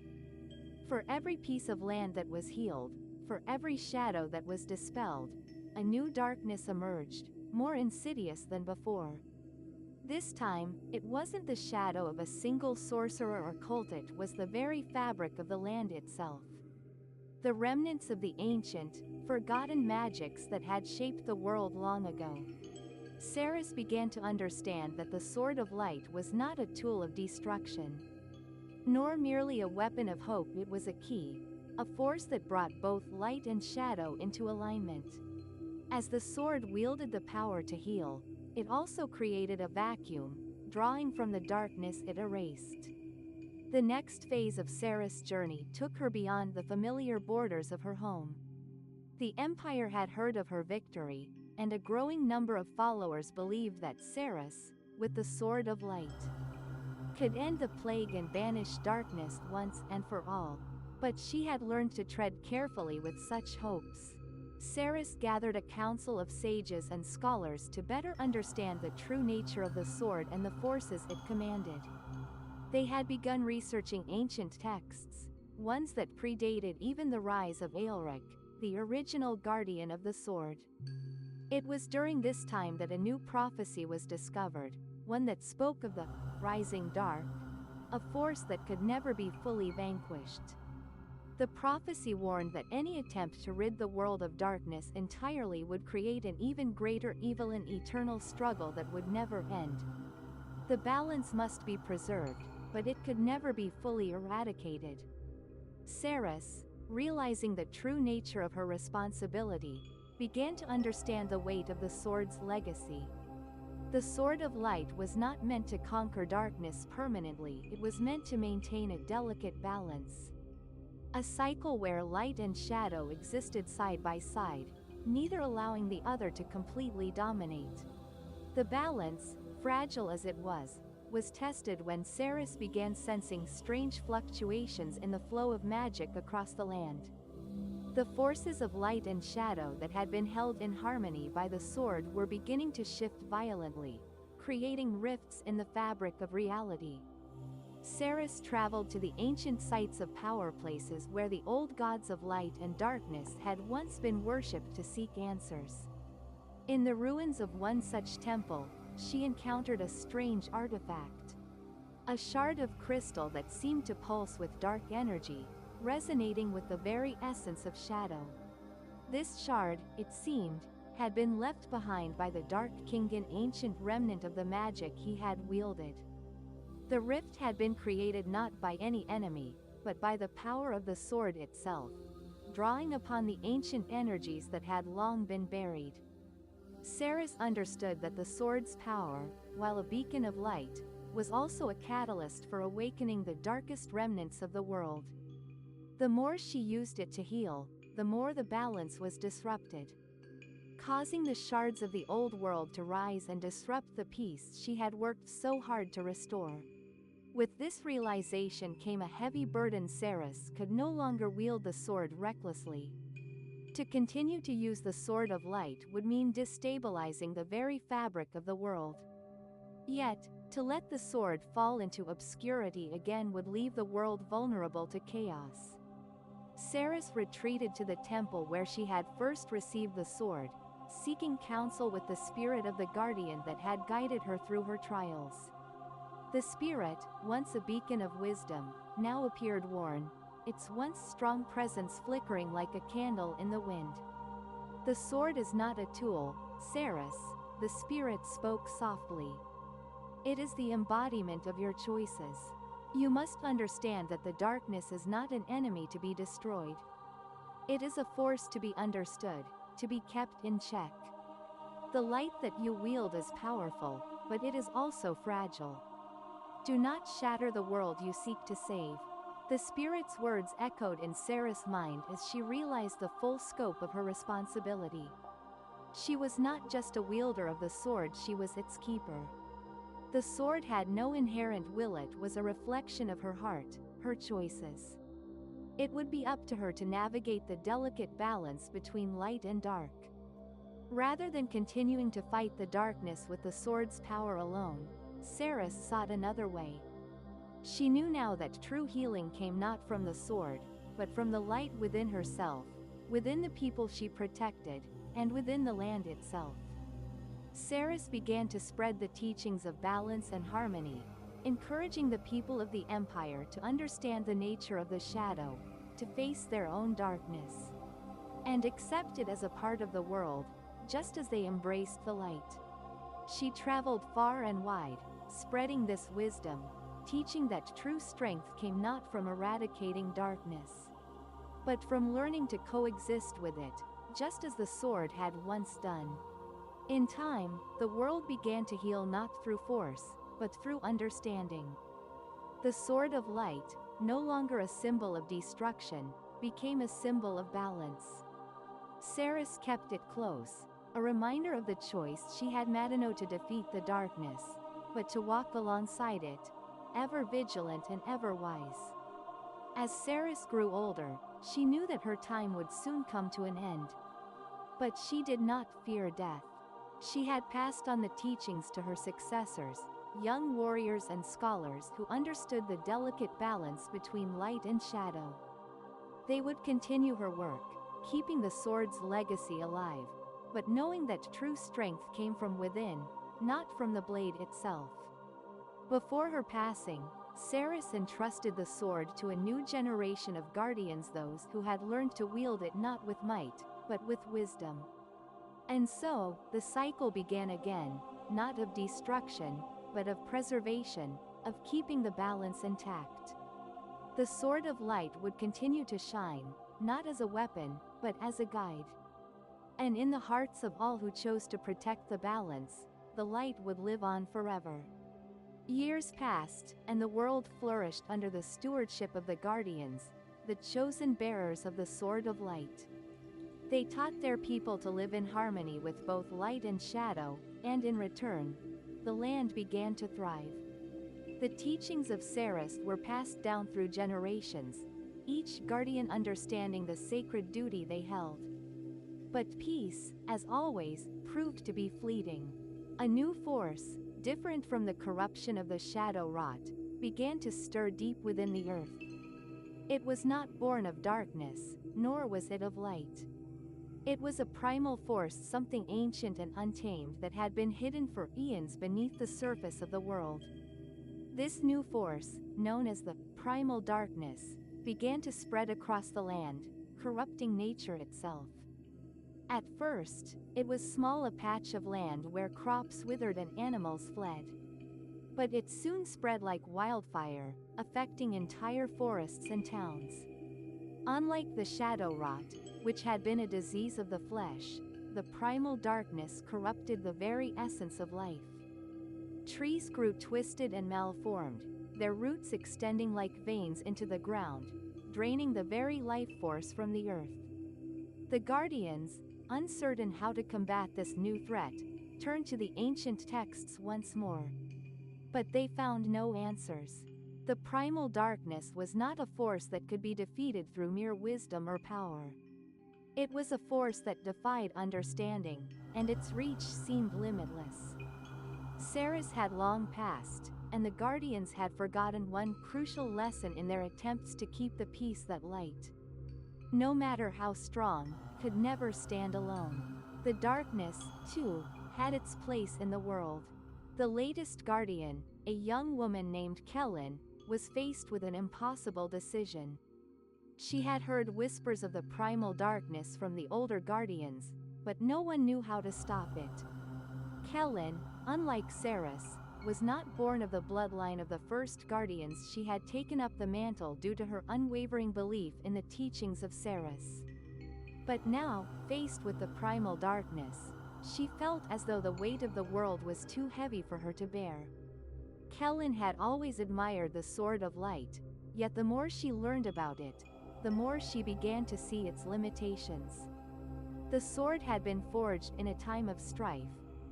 For every piece of land that was healed, for every shadow that was dispelled, a new darkness emerged, more insidious than before. This time, it wasn't the shadow of a single sorcerer or cult, it was the very fabric of the land itself. The remnants of the ancient, forgotten magics that had shaped the world long ago. Saris began to understand that the Sword of Light was not a tool of destruction, nor merely a weapon of hope. It was a key, a force that brought both light and shadow into alignment. As the sword wielded the power to heal, it also created a vacuum, drawing from the darkness it erased. The next phase of Saris' journey took her beyond the familiar borders of her home. The Empire had heard of her victory, and a growing number of followers believed that Saris, with the Sword of Light, could end the plague and banish darkness once and for all. But she had learned to tread carefully with such hopes. Saris gathered a council of sages and scholars to better understand the true nature of the sword and the forces it commanded. They had begun researching ancient texts, ones that predated even the rise of Aelric, the original guardian of the sword. It was during this time that a new prophecy was discovered, one that spoke of the rising dark, a force that could never be fully vanquished. The prophecy warned that any attempt to rid the world of darkness entirely would create an even greater evil, an eternal struggle that would never end. The balance must be preserved, but it could never be fully eradicated. Saris, realizing the true nature of her responsibility, began to understand the weight of the sword's legacy. The Sword of Light was not meant to conquer darkness permanently, it was meant to maintain a delicate balance. A cycle where light and shadow existed side by side, neither allowing the other to completely dominate. The balance, fragile as it was tested when Saris began sensing strange fluctuations in the flow of magic across the land. The forces of light and shadow that had been held in harmony by the sword were beginning to shift violently, creating rifts in the fabric of reality. Saris traveled to the ancient sites of power places where the old gods of light and darkness had once been worshipped to seek answers. In the ruins of one such temple, she encountered a strange artifact. A shard of crystal that seemed to pulse with dark energy, resonating with the very essence of shadow. This shard, it seemed, had been left behind by the Dark King, an ancient remnant of the magic he had wielded. The rift had been created not by any enemy, but by the power of the sword itself, drawing upon the ancient energies that had long been buried. Saris understood that the sword's power, while a beacon of light, was also a catalyst for awakening the darkest remnants of the world. The more she used it to heal, the more the balance was disrupted, causing the shards of the old world to rise and disrupt the peace she had worked so hard to restore. With this realization came a heavy burden. Saris could no longer wield the sword recklessly. To continue to use the sword of light would mean destabilizing the very fabric of the world. Yet, to let the sword fall into obscurity again would leave the world vulnerable to chaos. Saris retreated to the temple where she had first received the sword, seeking counsel with the spirit of the guardian that had guided her through her trials. The spirit, once a beacon of wisdom, now appeared worn, its once strong presence flickering like a candle in the wind. "The sword is not a tool, Saris," the spirit spoke softly. "It is the embodiment of your choices. You must understand that the darkness is not an enemy to be destroyed. It is a force to be understood, to be kept in check. The light that you wield is powerful, but it is also fragile. Do not shatter the world you seek to save." The spirit's words echoed in Saris' mind as she realized the full scope of her responsibility. She was not just a wielder of the sword, she was its keeper. The sword had no inherent will, it was a reflection of her heart, her choices. It would be up to her to navigate the delicate balance between light and dark. Rather than continuing to fight the darkness with the sword's power alone, Saris sought another way. She knew now that true healing came not from the sword, but from the light within herself, within the people she protected, and within the land itself. Saris began to spread the teachings of balance and harmony, encouraging the people of the empire to understand the nature of the shadow, to face their own darkness, and accept it as a part of the world, just as they embraced the light. She traveled far and wide, spreading this wisdom, teaching that true strength came not from eradicating darkness, but from learning to coexist with it, just as the sword had once done. In time, the world began to heal not through force, but through understanding. The sword of light, no longer a symbol of destruction, became a symbol of balance. Saris kept it close, a reminder of the choice she had made, not to defeat the darkness, but to walk alongside it, ever vigilant and ever wise. As Saris grew older, she knew that her time would soon come to an end. But she did not fear death. She had passed on the teachings to her successors, young warriors and scholars who understood the delicate balance between light and shadow. They would continue her work, keeping the sword's legacy alive, but knowing that true strength came from within, not from the blade itself. Before her passing, Saris entrusted the sword to a new generation of guardians, those who had learned to wield it not with might, but with wisdom. And so, the cycle began again, not of destruction, but of preservation, of keeping the balance intact. The sword of light would continue to shine, not as a weapon, but as a guide. And in the hearts of all who chose to protect the balance, the light would live on forever. Years passed, and the world flourished under the stewardship of the guardians, the chosen bearers of the sword of light. They taught their people to live in harmony with both light and shadow, and in return, the land began to thrive. The teachings of Saris were passed down through generations, each guardian understanding the sacred duty they held. But peace, as always, proved to be fleeting. A new force, different from the corruption of the shadow wrought, began to stir deep within the earth. It was not born of darkness, nor was it of light. It was a primal force, something ancient and untamed that had been hidden for eons beneath the surface of the world. This new force, known as the primal darkness, began to spread across the land, corrupting nature itself. At first, it was small, a patch of land where crops withered and animals fled. But it soon spread like wildfire, affecting entire forests and towns. Unlike the shadow rot, which had been a disease of the flesh, the primal darkness corrupted the very essence of life. Trees grew twisted and malformed, their roots extending like veins into the ground, draining the very life force from the earth. The guardians, uncertain how to combat this new threat, turned to the ancient texts once more. But they found no answers. The primal darkness was not a force that could be defeated through mere wisdom or power. It was a force that defied understanding, and its reach seemed limitless. Ceres had long passed, and the guardians had forgotten one crucial lesson in their attempts to keep the peace that light, no matter how strong, could never stand alone. The darkness, too, had its place in the world. The latest guardian, a young woman named Kellen, was faced with an impossible decision. She had heard whispers of the primal darkness from the older guardians, but no one knew how to stop it. Kellen, unlike Ceres, was not born of the bloodline of the first guardians. She had taken up the mantle due to her unwavering belief in the teachings of Ceres. But now, faced with the primal darkness, she felt as though the weight of the world was too heavy for her to bear. Kellen had always admired the Sword of Light, yet the more she learned about it, the more she began to see its limitations. The sword had been forged in a time of strife,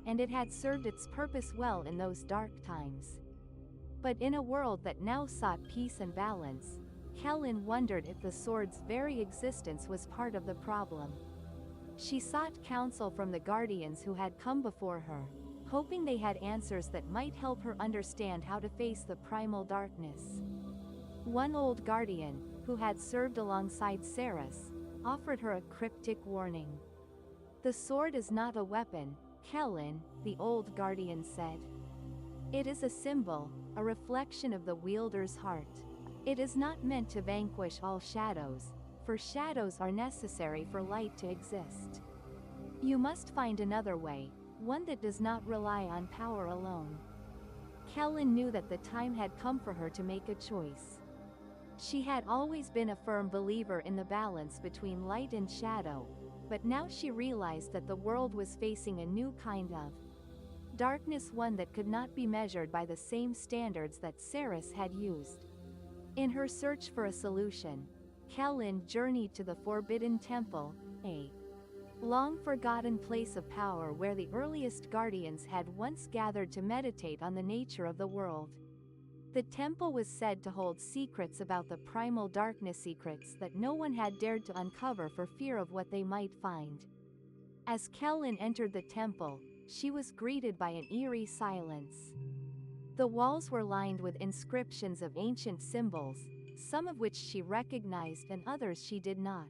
and it had served its purpose well in those dark times. But in a world that now sought peace and balance, Kellen wondered if the sword's very existence was part of the problem. She sought counsel from the guardians who had come before her, hoping they had answers that might help her understand how to face the primal darkness. One old guardian, who had served alongside Ceres, offered her a cryptic warning. "The sword is not a weapon, Kellen," the old guardian said. "It is a symbol, a reflection of the wielder's heart. It is not meant to vanquish all shadows, for shadows are necessary for light to exist. You must find another way, one that does not rely on power alone." Kellen knew that the time had come for her to make a choice. She had always been a firm believer in the balance between light and shadow, but now she realized that the world was facing a new kind of darkness, one that could not be measured by the same standards that Ceres had used. In her search for a solution, Kellen journeyed to the Forbidden Temple, a long-forgotten place of power where the earliest guardians had once gathered to meditate on the nature of the world. The temple was said to hold secrets about the primal darkness, secrets that no one had dared to uncover for fear of what they might find. As Kellen entered the temple, she was greeted by an eerie silence. The walls were lined with inscriptions of ancient symbols, some of which she recognized and others she did not.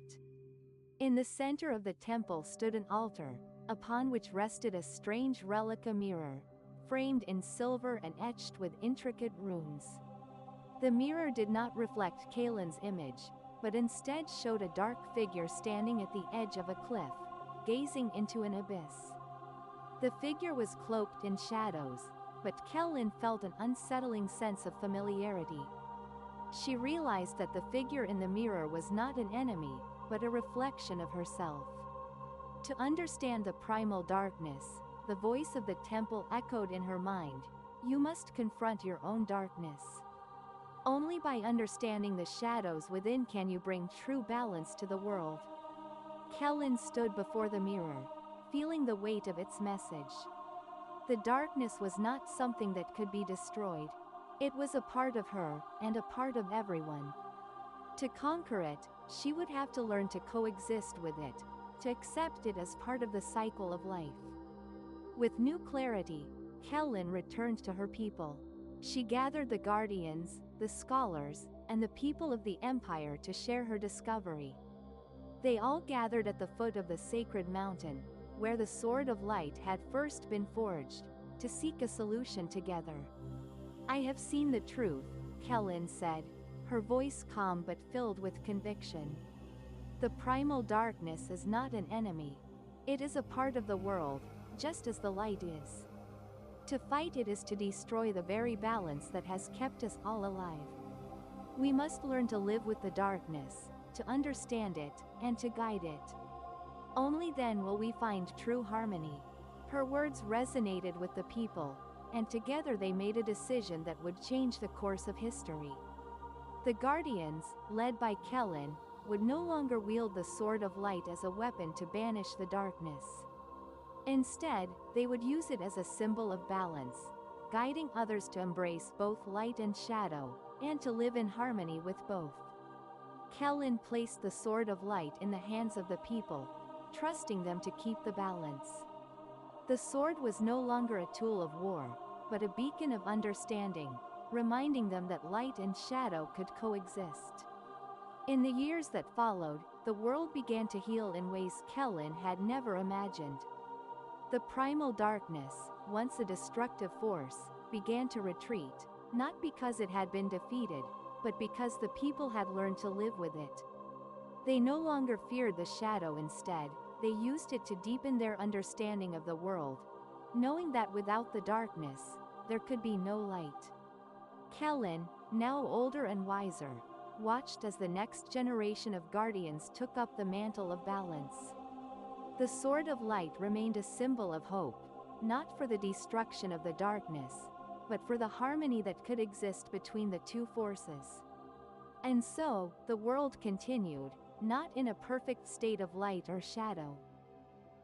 In the center of the temple stood an altar, upon which rested a strange relic, a mirror, framed in silver and etched with intricate runes. The mirror did not reflect Kellen's image, but instead showed a dark figure standing at the edge of a cliff, gazing into an abyss. The figure was cloaked in shadows, but Kellen felt an unsettling sense of familiarity. She realized that the figure in the mirror was not an enemy, but a reflection of herself. To understand the primal darkness, the voice of the temple echoed in her mind, "You must confront your own darkness. Only by understanding the shadows within can you bring true balance to the world." Kellen stood before the mirror, feeling the weight of its message. The darkness was not something that could be destroyed. It was a part of her, and a part of everyone. To conquer it, she would have to learn to coexist with it, to accept it as part of the cycle of life. With new clarity, Kellen returned to her people. She gathered the guardians, the scholars, and the people of the empire to share her discovery. They all gathered at the foot of the sacred mountain, where the sword of light had first been forged, to seek a solution together. "I have seen the truth," Kellen said, her voice calm but filled with conviction. "The primal darkness is not an enemy. It is a part of the world, just as the light is. To fight it is to destroy the very balance that has kept us all alive. We must learn to live with the darkness, to understand it, and to guide it. Only then will we find true harmony." Her words resonated with the people, and together they made a decision that would change the course of history. The Guardians, led by Kellen, would no longer wield the Sword of Light as a weapon to banish the darkness. Instead, they would use it as a symbol of balance, guiding others to embrace both light and shadow, and to live in harmony with both. Kellen placed the Sword of Light in the hands of the people, trusting them to keep the balance. The sword was no longer a tool of war, but a beacon of understanding, reminding them that light and shadow could coexist. In the years that followed, the world began to heal in ways Kellen had never imagined. The primal darkness, once a destructive force, began to retreat, not because it had been defeated, but because the people had learned to live with it. They no longer feared the shadow. Instead, they used it to deepen their understanding of the world, knowing that without the darkness, there could be no light. Kellen, now older and wiser, watched as the next generation of guardians took up the mantle of balance. The Sword of Light remained a symbol of hope, not for the destruction of the darkness, but for the harmony that could exist between the two forces. And so, the world continued, not in a perfect state of light or shadow,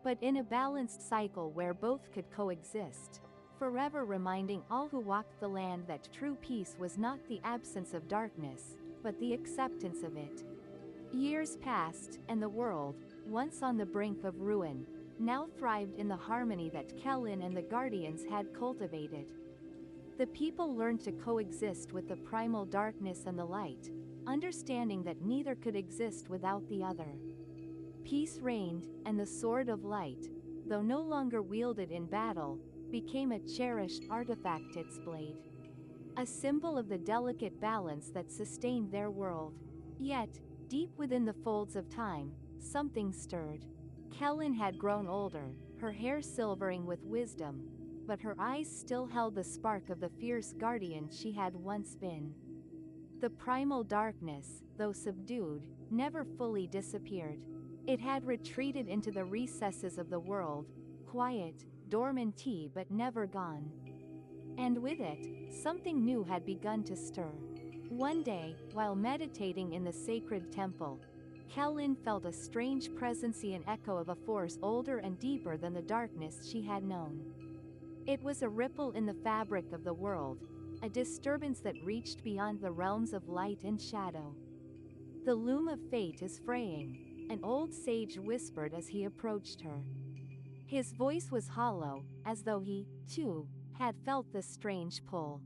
but in a balanced cycle where both could coexist, forever reminding all who walked the land that true peace was not the absence of darkness, but the acceptance of it. Years passed, and the world, once on the brink of ruin, now thrived in the harmony that Kellen and the Guardians had cultivated. The people learned to coexist with the primal darkness and the light, understanding that neither could exist without the other. Peace reigned, and the Sword of Light, though no longer wielded in battle, became a cherished artifact. Its blade, a symbol of the delicate balance that sustained their world. Yet, deep within the folds of time, something stirred. Kellen had grown older, her hair silvering with wisdom, but her eyes still held the spark of the fierce guardian she had once been. The primal darkness, though subdued, never fully disappeared. It had retreated into the recesses of the world, quiet, dormant but never gone. And with it, something new had begun to stir. One day, while meditating in the sacred temple, Kellen felt a strange presence, an echo of a force older and deeper than the darkness she had known. It was a ripple in the fabric of the world, a disturbance that reached beyond the realms of light and shadow. "The loom of fate is fraying," an old sage whispered as he approached her. His voice was hollow, as though he, too, had felt the strange pull.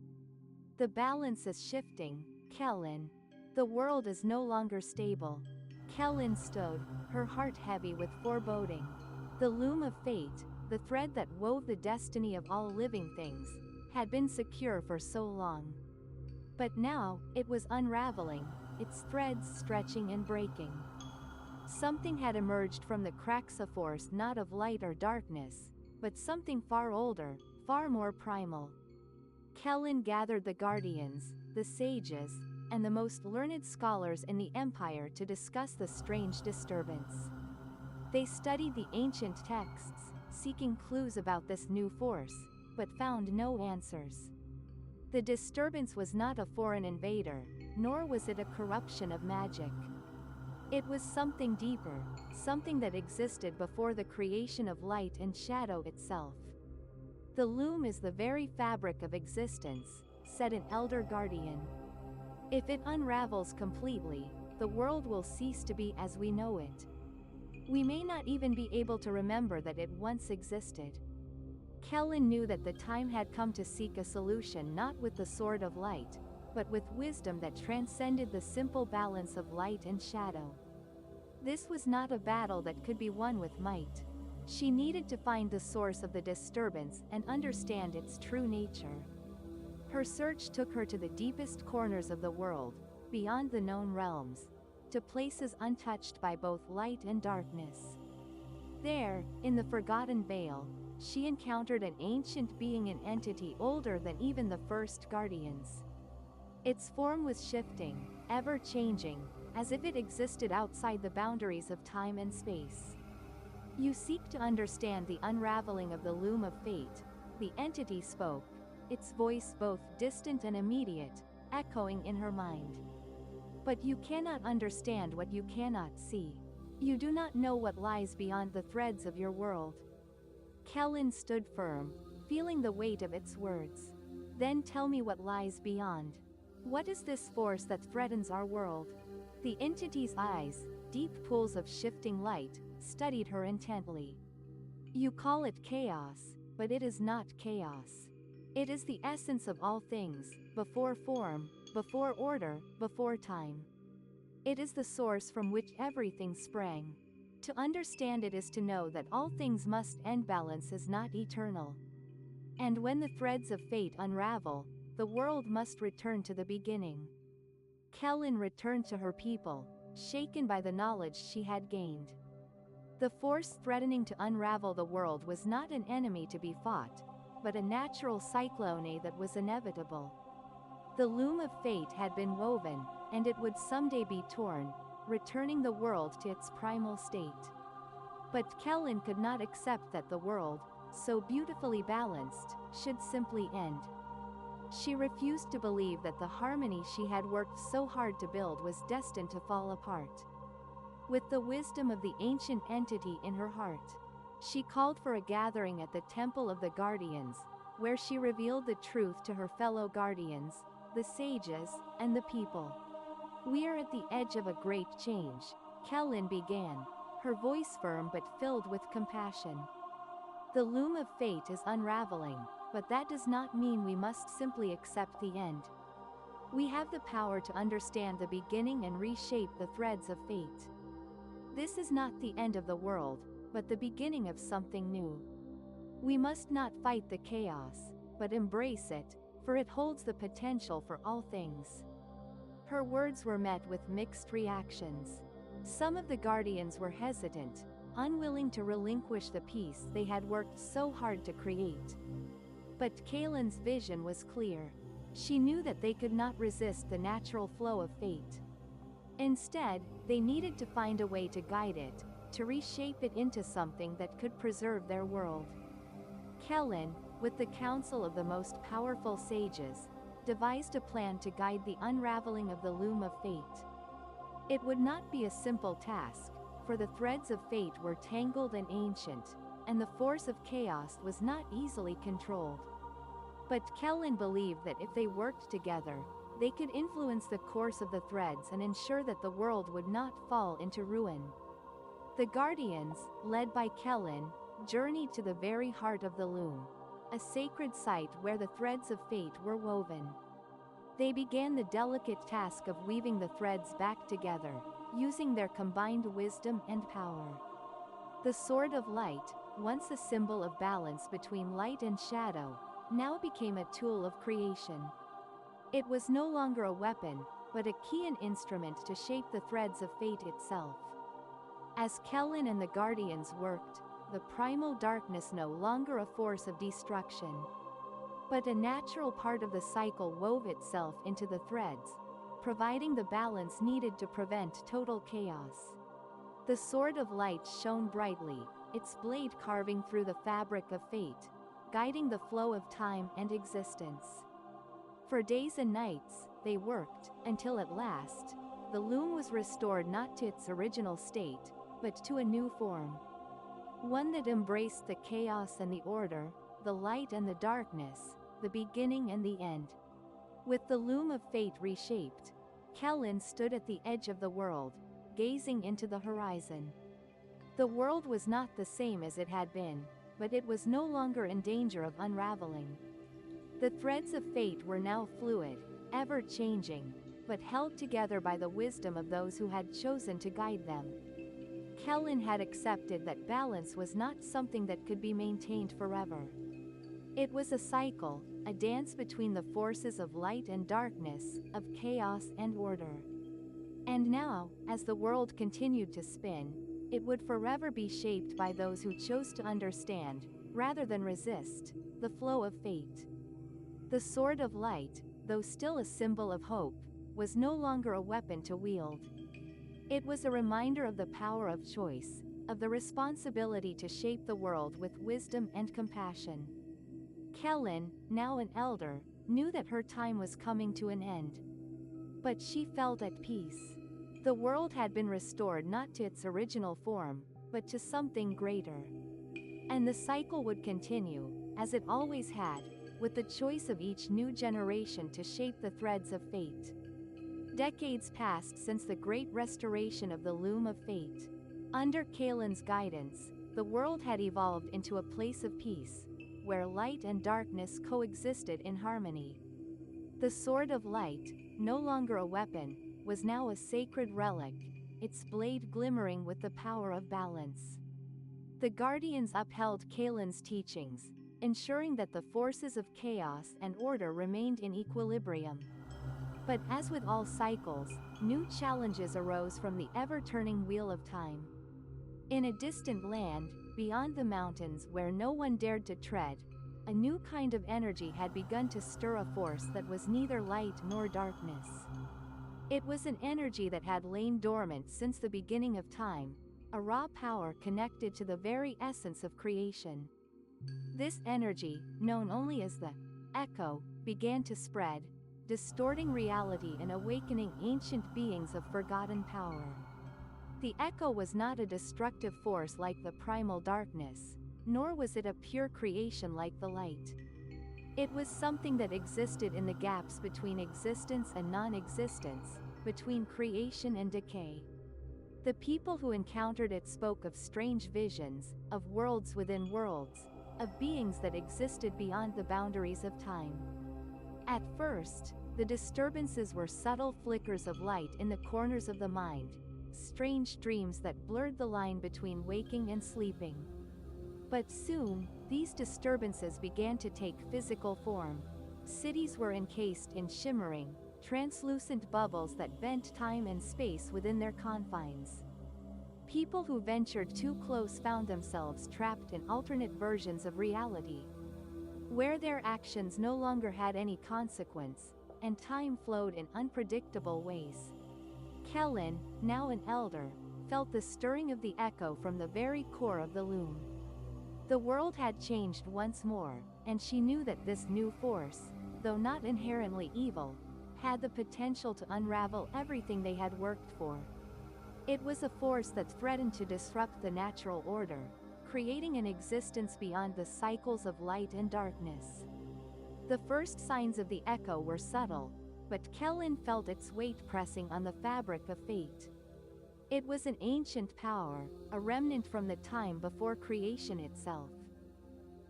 "The balance is shifting, Kellen. The world is no longer stable." Kellen stood, her heart heavy with foreboding. The loom of fate, the thread that wove the destiny of all living things, had been secure for so long. But now, it was unraveling, its threads stretching and breaking. Something had emerged from the cracks, a force not of light or darkness, but something far older, far more primal. Kellen gathered the guardians, the sages, and the most learned scholars in the empire to discuss the strange disturbance. They studied the ancient texts, seeking clues about this new force, but found no answers. The disturbance was not a foreign invader, nor was it a corruption of magic. It was something deeper, something that existed before the creation of light and shadow itself. "The loom is the very fabric of existence," said an elder guardian. "If it unravels completely, the world will cease to be as we know it. We may not even be able to remember that it once existed." Kellen knew that the time had come to seek a solution not with the sword of light, but with wisdom that transcended the simple balance of light and shadow. This was not a battle that could be won with might. She needed to find the source of the disturbance and understand its true nature. Her search took her to the deepest corners of the world, beyond the known realms, to places untouched by both light and darkness. There, in the Forgotten Vale, she encountered an ancient being, an entity older than even the first guardians. Its form was shifting, ever-changing, as if it existed outside the boundaries of time and space. "You seek to understand the unraveling of the loom of fate," the entity spoke, its voice both distant and immediate, echoing in her mind. "But you cannot understand what you cannot see. You do not know what lies beyond the threads of your world." Kellen stood firm, feeling the weight of its words. "Then tell me what lies beyond. What is this force that threatens our world?" The entity's eyes, deep pools of shifting light, studied her intently. "You call it chaos, but it is not chaos. It is the essence of all things, before form, before order, before time. It is the source from which everything sprang. To understand it is to know that all things must end. Balance is not eternal. And when the threads of fate unravel, the world must return to the beginning." Kellen returned to her people, shaken by the knowledge she had gained. The force threatening to unravel the world was not an enemy to be fought, but a natural cyclone that was inevitable. The loom of fate had been woven, and it would someday be torn, returning the world to its primal state. But Kellen could not accept that the world, so beautifully balanced, should simply end. She refused to believe that the harmony she had worked so hard to build was destined to fall apart. With the wisdom of the ancient entity in her heart, she called for a gathering at the Temple of the Guardians, where she revealed the truth to her fellow guardians, the sages, and the people. "We are at the edge of a great change," Kellen began, her voice firm but filled with compassion. "The loom of fate is unraveling, but that does not mean we must simply accept the end. We have the power to understand the beginning and reshape the threads of fate. This is not the end of the world, but the beginning of something new. We must not fight the chaos, but embrace it, for it holds the potential for all things." Her words were met with mixed reactions. Some of the guardians were hesitant, unwilling to relinquish the peace they had worked so hard to create. But Kellen's vision was clear. She knew that they could not resist the natural flow of fate. Instead, they needed to find a way to guide it, to reshape it into something that could preserve their world. Kellen, with the counsel of the most powerful sages, devised a plan to guide the unraveling of the loom of fate. It would not be a simple task, for the threads of fate were tangled and ancient, and the force of chaos was not easily controlled. But Kellen believed that if they worked together, they could influence the course of the threads and ensure that the world would not fall into ruin. The Guardians, led by Kellen, journeyed to the very heart of the loom, a sacred site where the threads of fate were woven. They began the delicate task of weaving the threads back together, using their combined wisdom and power. The sword of light, once a symbol of balance between light and shadow, now became a tool of creation. It was no longer a weapon, but a key and instrument to shape the threads of fate itself. As Kellen and the Guardians worked, the primal darkness no longer a force of destruction, but a natural part of the cycle wove itself into the threads, providing the balance needed to prevent total chaos. The sword of light shone brightly, its blade carving through the fabric of fate, guiding the flow of time and existence. For days and nights, they worked, until at last, the loom was restored not to its original state, but to a new form. One that embraced the chaos and the order, the light and the darkness, the beginning and the end. With the loom of fate reshaped, Kellen stood at the edge of the world, gazing into the horizon. The world was not the same as it had been. but it was no longer in danger of unraveling. The threads of fate were now fluid, ever-changing, but held together by the wisdom of those who had chosen to guide them. Kellen had accepted that balance was not something that could be maintained forever. It was a cycle, a dance between the forces of light and darkness, of chaos and order. And now, as the world continued to spin, it would forever be shaped by those who chose to understand, rather than resist, the flow of fate. The sword of light, though still a symbol of hope, was no longer a weapon to wield. It was a reminder of the power of choice, of the responsibility to shape the world with wisdom and compassion. Kellen, now an elder, knew that her time was coming to an end. But she felt at peace. The world had been restored not to its original form, but to something greater. And the cycle would continue, as it always had, with the choice of each new generation to shape the threads of fate. Decades passed since the great restoration of the loom of fate. Under Kalen's guidance, the world had evolved into a place of peace, where light and darkness coexisted in harmony. The sword of light, no longer a weapon, was now a sacred relic, its blade glimmering with the power of balance. The guardians upheld Kalen's teachings, ensuring that the forces of chaos and order remained in equilibrium. But as with all cycles, new challenges arose from the ever-turning wheel of time. In a distant land, beyond the mountains where no one dared to tread, a new kind of energy had begun to stir, a force that was neither light nor darkness. It was an energy that had lain dormant since the beginning of time, a raw power connected to the very essence of creation. This energy, known only as the echo, began to spread, distorting reality and awakening ancient beings of forgotten power. The echo was not a destructive force like the primal darkness, nor was it a pure creation like the light. It was something that existed in the gaps between existence and non-existence, between creation and decay. The people who encountered it spoke of strange visions, of worlds within worlds, of beings that existed beyond the boundaries of time. At first, the disturbances were subtle flickers of light in the corners of the mind, strange dreams that blurred the line between waking and sleeping. But soon, these disturbances began to take physical form. Cities were encased in shimmering, translucent bubbles that bent time and space within their confines. People who ventured too close found themselves trapped in alternate versions of reality, where their actions no longer had any consequence, and time flowed in unpredictable ways. Kellen, now an elder, felt the stirring of the echo from the very core of the loom. The world had changed once more, and she knew that this new force, though not inherently evil, had the potential to unravel everything they had worked for. It was a force that threatened to disrupt the natural order, creating an existence beyond the cycles of light and darkness. The first signs of the echo were subtle, but Kellen felt its weight pressing on the fabric of fate. It was an ancient power, a remnant from the time before creation itself.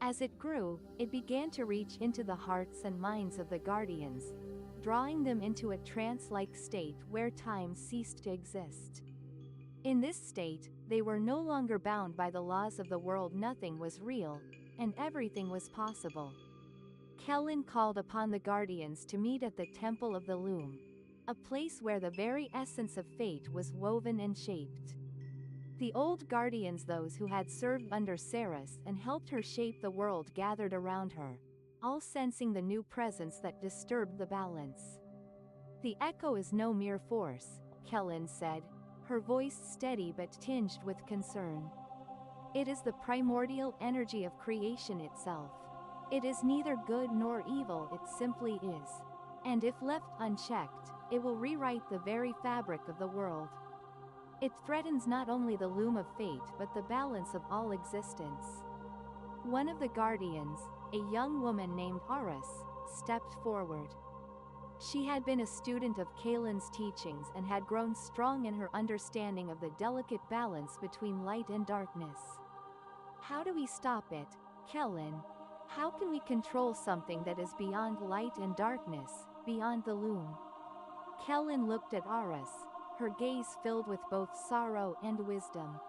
As it grew, it began to reach into the hearts and minds of the guardians, drawing them into a trance-like state where time ceased to exist. In this state, they were no longer bound by the laws of the world. Nothing was real, and everything was possible. Kellen called upon the guardians to meet at the Temple of the Loom, a place where the very essence of fate was woven and shaped. The old guardians, those who had served under Saris and helped her shape the world, gathered around her, all sensing the new presence that disturbed the balance. "The echo is no mere force," Kellen said, her voice steady but tinged with concern. "It is the primordial energy of creation itself. It is neither good nor evil, it simply is. And if left unchecked, it will rewrite the very fabric of the world. It threatens not only the loom of fate but the balance of all existence." One of the guardians, a young woman named Aris, stepped forward. She had been a student of Kalen's teachings and had grown strong in her understanding of the delicate balance between light and darkness. How do we stop it, Kellen? How can we control something that is beyond light and darkness, beyond the loom? Kellen looked at Aris, her gaze filled with both sorrow and wisdom.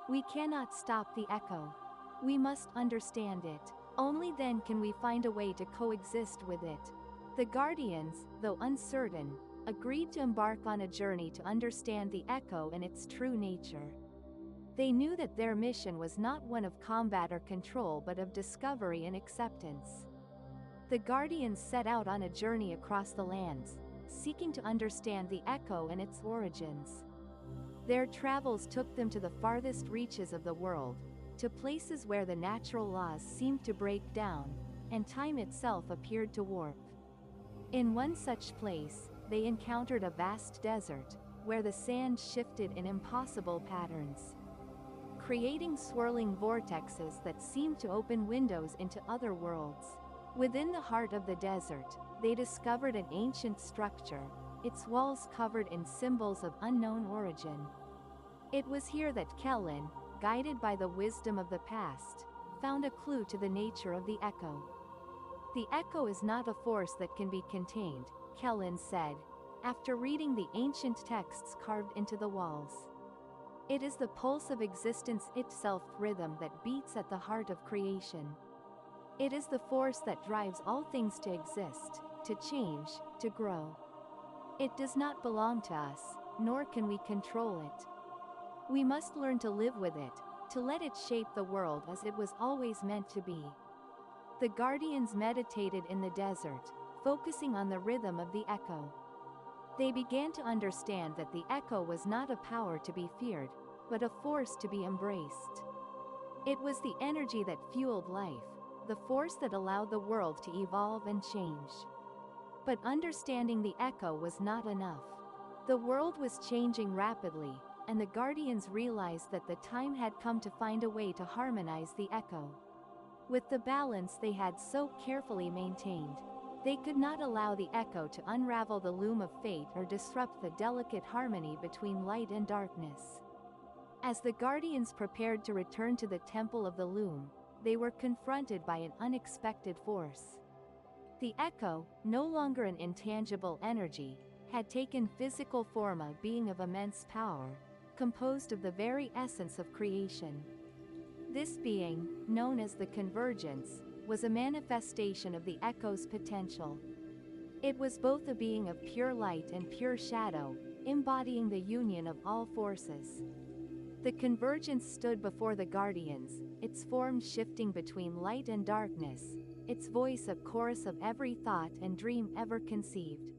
We cannot stop the echo. We must understand it. Only then can we find a way to coexist with it. The Guardians, though uncertain, agreed to embark on a journey to understand the echo and its true nature. They knew that their mission was not one of combat or control but of discovery and acceptance. The Guardians set out on a journey across the lands, seeking to understand the echo and its origins. Their travels took them to the farthest reaches of the world, to places where the natural laws seemed to break down, and time itself appeared to warp. In one such place, they encountered a vast desert, where the sand shifted in impossible patterns, creating swirling vortexes that seemed to open windows into other worlds. Within the heart of the desert, they discovered an ancient structure, its walls covered in symbols of unknown origin. It was here that Kellen, guided by the wisdom of the past, found a clue to the nature of the echo. The echo is not a force that can be contained, Kellen said, after reading the ancient texts carved into the walls. It is the pulse of existence itself, rhythm that beats at the heart of creation. It is the force that drives all things to exist, to change, to grow. It does not belong to us, nor can we control it. We must learn to live with it, to let it shape the world as it was always meant to be. The Guardians meditated in the desert, focusing on the rhythm of the echo. They began to understand that the echo was not a power to be feared, but a force to be embraced. It was the energy that fueled life, the force that allowed the world to evolve and change. But understanding the echo was not enough. The world was changing rapidly, and the Guardians realized that the time had come to find a way to harmonize the echo. With the balance they had so carefully maintained, they could not allow the echo to unravel the loom of fate or disrupt the delicate harmony between light and darkness. As the Guardians prepared to return to the Temple of the Loom, they were confronted by an unexpected force. The echo, no longer an intangible energy, had taken physical form, a being of immense power, composed of the very essence of creation. This being, known as the Convergence, was a manifestation of the echo's potential. It was both a being of pure light and pure shadow, embodying the union of all forces. The Convergence stood before the Guardians, its form shifting between light and darkness, its voice a chorus of every thought and dream ever conceived.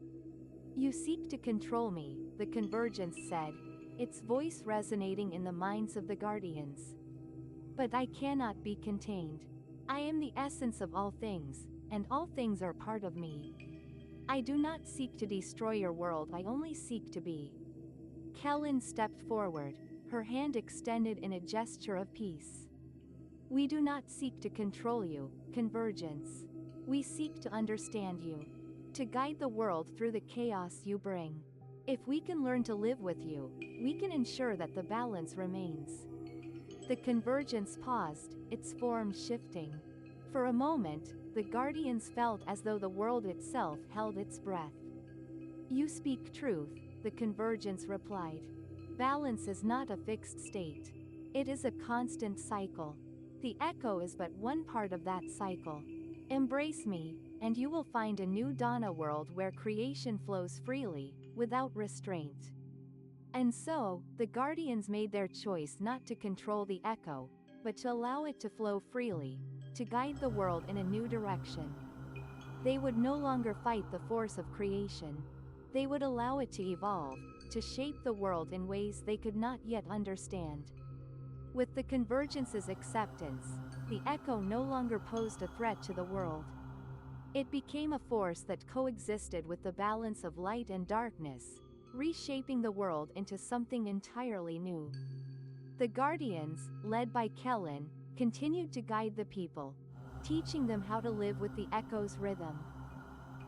"You seek to control me," the Convergence said, its voice resonating in the minds of the Guardians. "But I cannot be contained. I am the essence of all things, and all things are part of me. I do not seek to destroy your world, I only seek to be." Kellen stepped forward, her hand extended in a gesture of peace. "We do not seek to control you, Convergence. We seek to understand you, to guide the world through the chaos you bring. If we can learn to live with you, we can ensure that the balance remains." The Convergence paused, its form shifting. For a moment, the Guardians felt as though the world itself held its breath. "You speak truth," the Convergence replied. "Balance is not a fixed state. It is a constant cycle. The echo is but one part of that cycle. Embrace me, and you will find a new dawn, a world where creation flows freely, without restraint." And so, the Guardians made their choice not to control the echo, but to allow it to flow freely, to guide the world in a new direction. They would no longer fight the force of creation. They would allow it to evolve, to shape the world in ways they could not yet understand. With the Convergence's acceptance, the echo no longer posed a threat to the world. It became a force that coexisted with the balance of light and darkness, reshaping the world into something entirely new. The Guardians, led by Kellen, continued to guide the people, teaching them how to live with the echo's rhythm,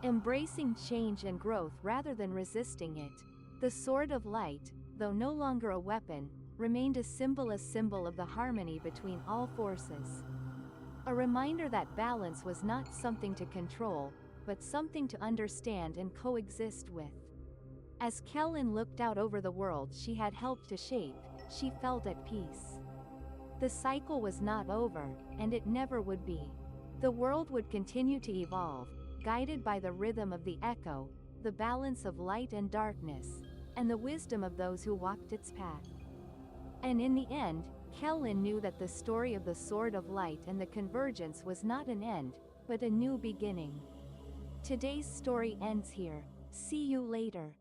embracing change and growth rather than resisting it. The sword of light, though no longer a weapon, remained a symbol of the harmony between all forces. A reminder that balance was not something to control, but something to understand and coexist with. As Kellen looked out over the world she had helped to shape, she felt at peace. The cycle was not over, and it never would be. The world would continue to evolve, guided by the rhythm of the echo, the balance of light and darkness, and the wisdom of those who walked its path. And in the end, Kellen knew that the story of the Sword of Light and the convergence was not an end, but a new beginning. Today's story ends here. See you later.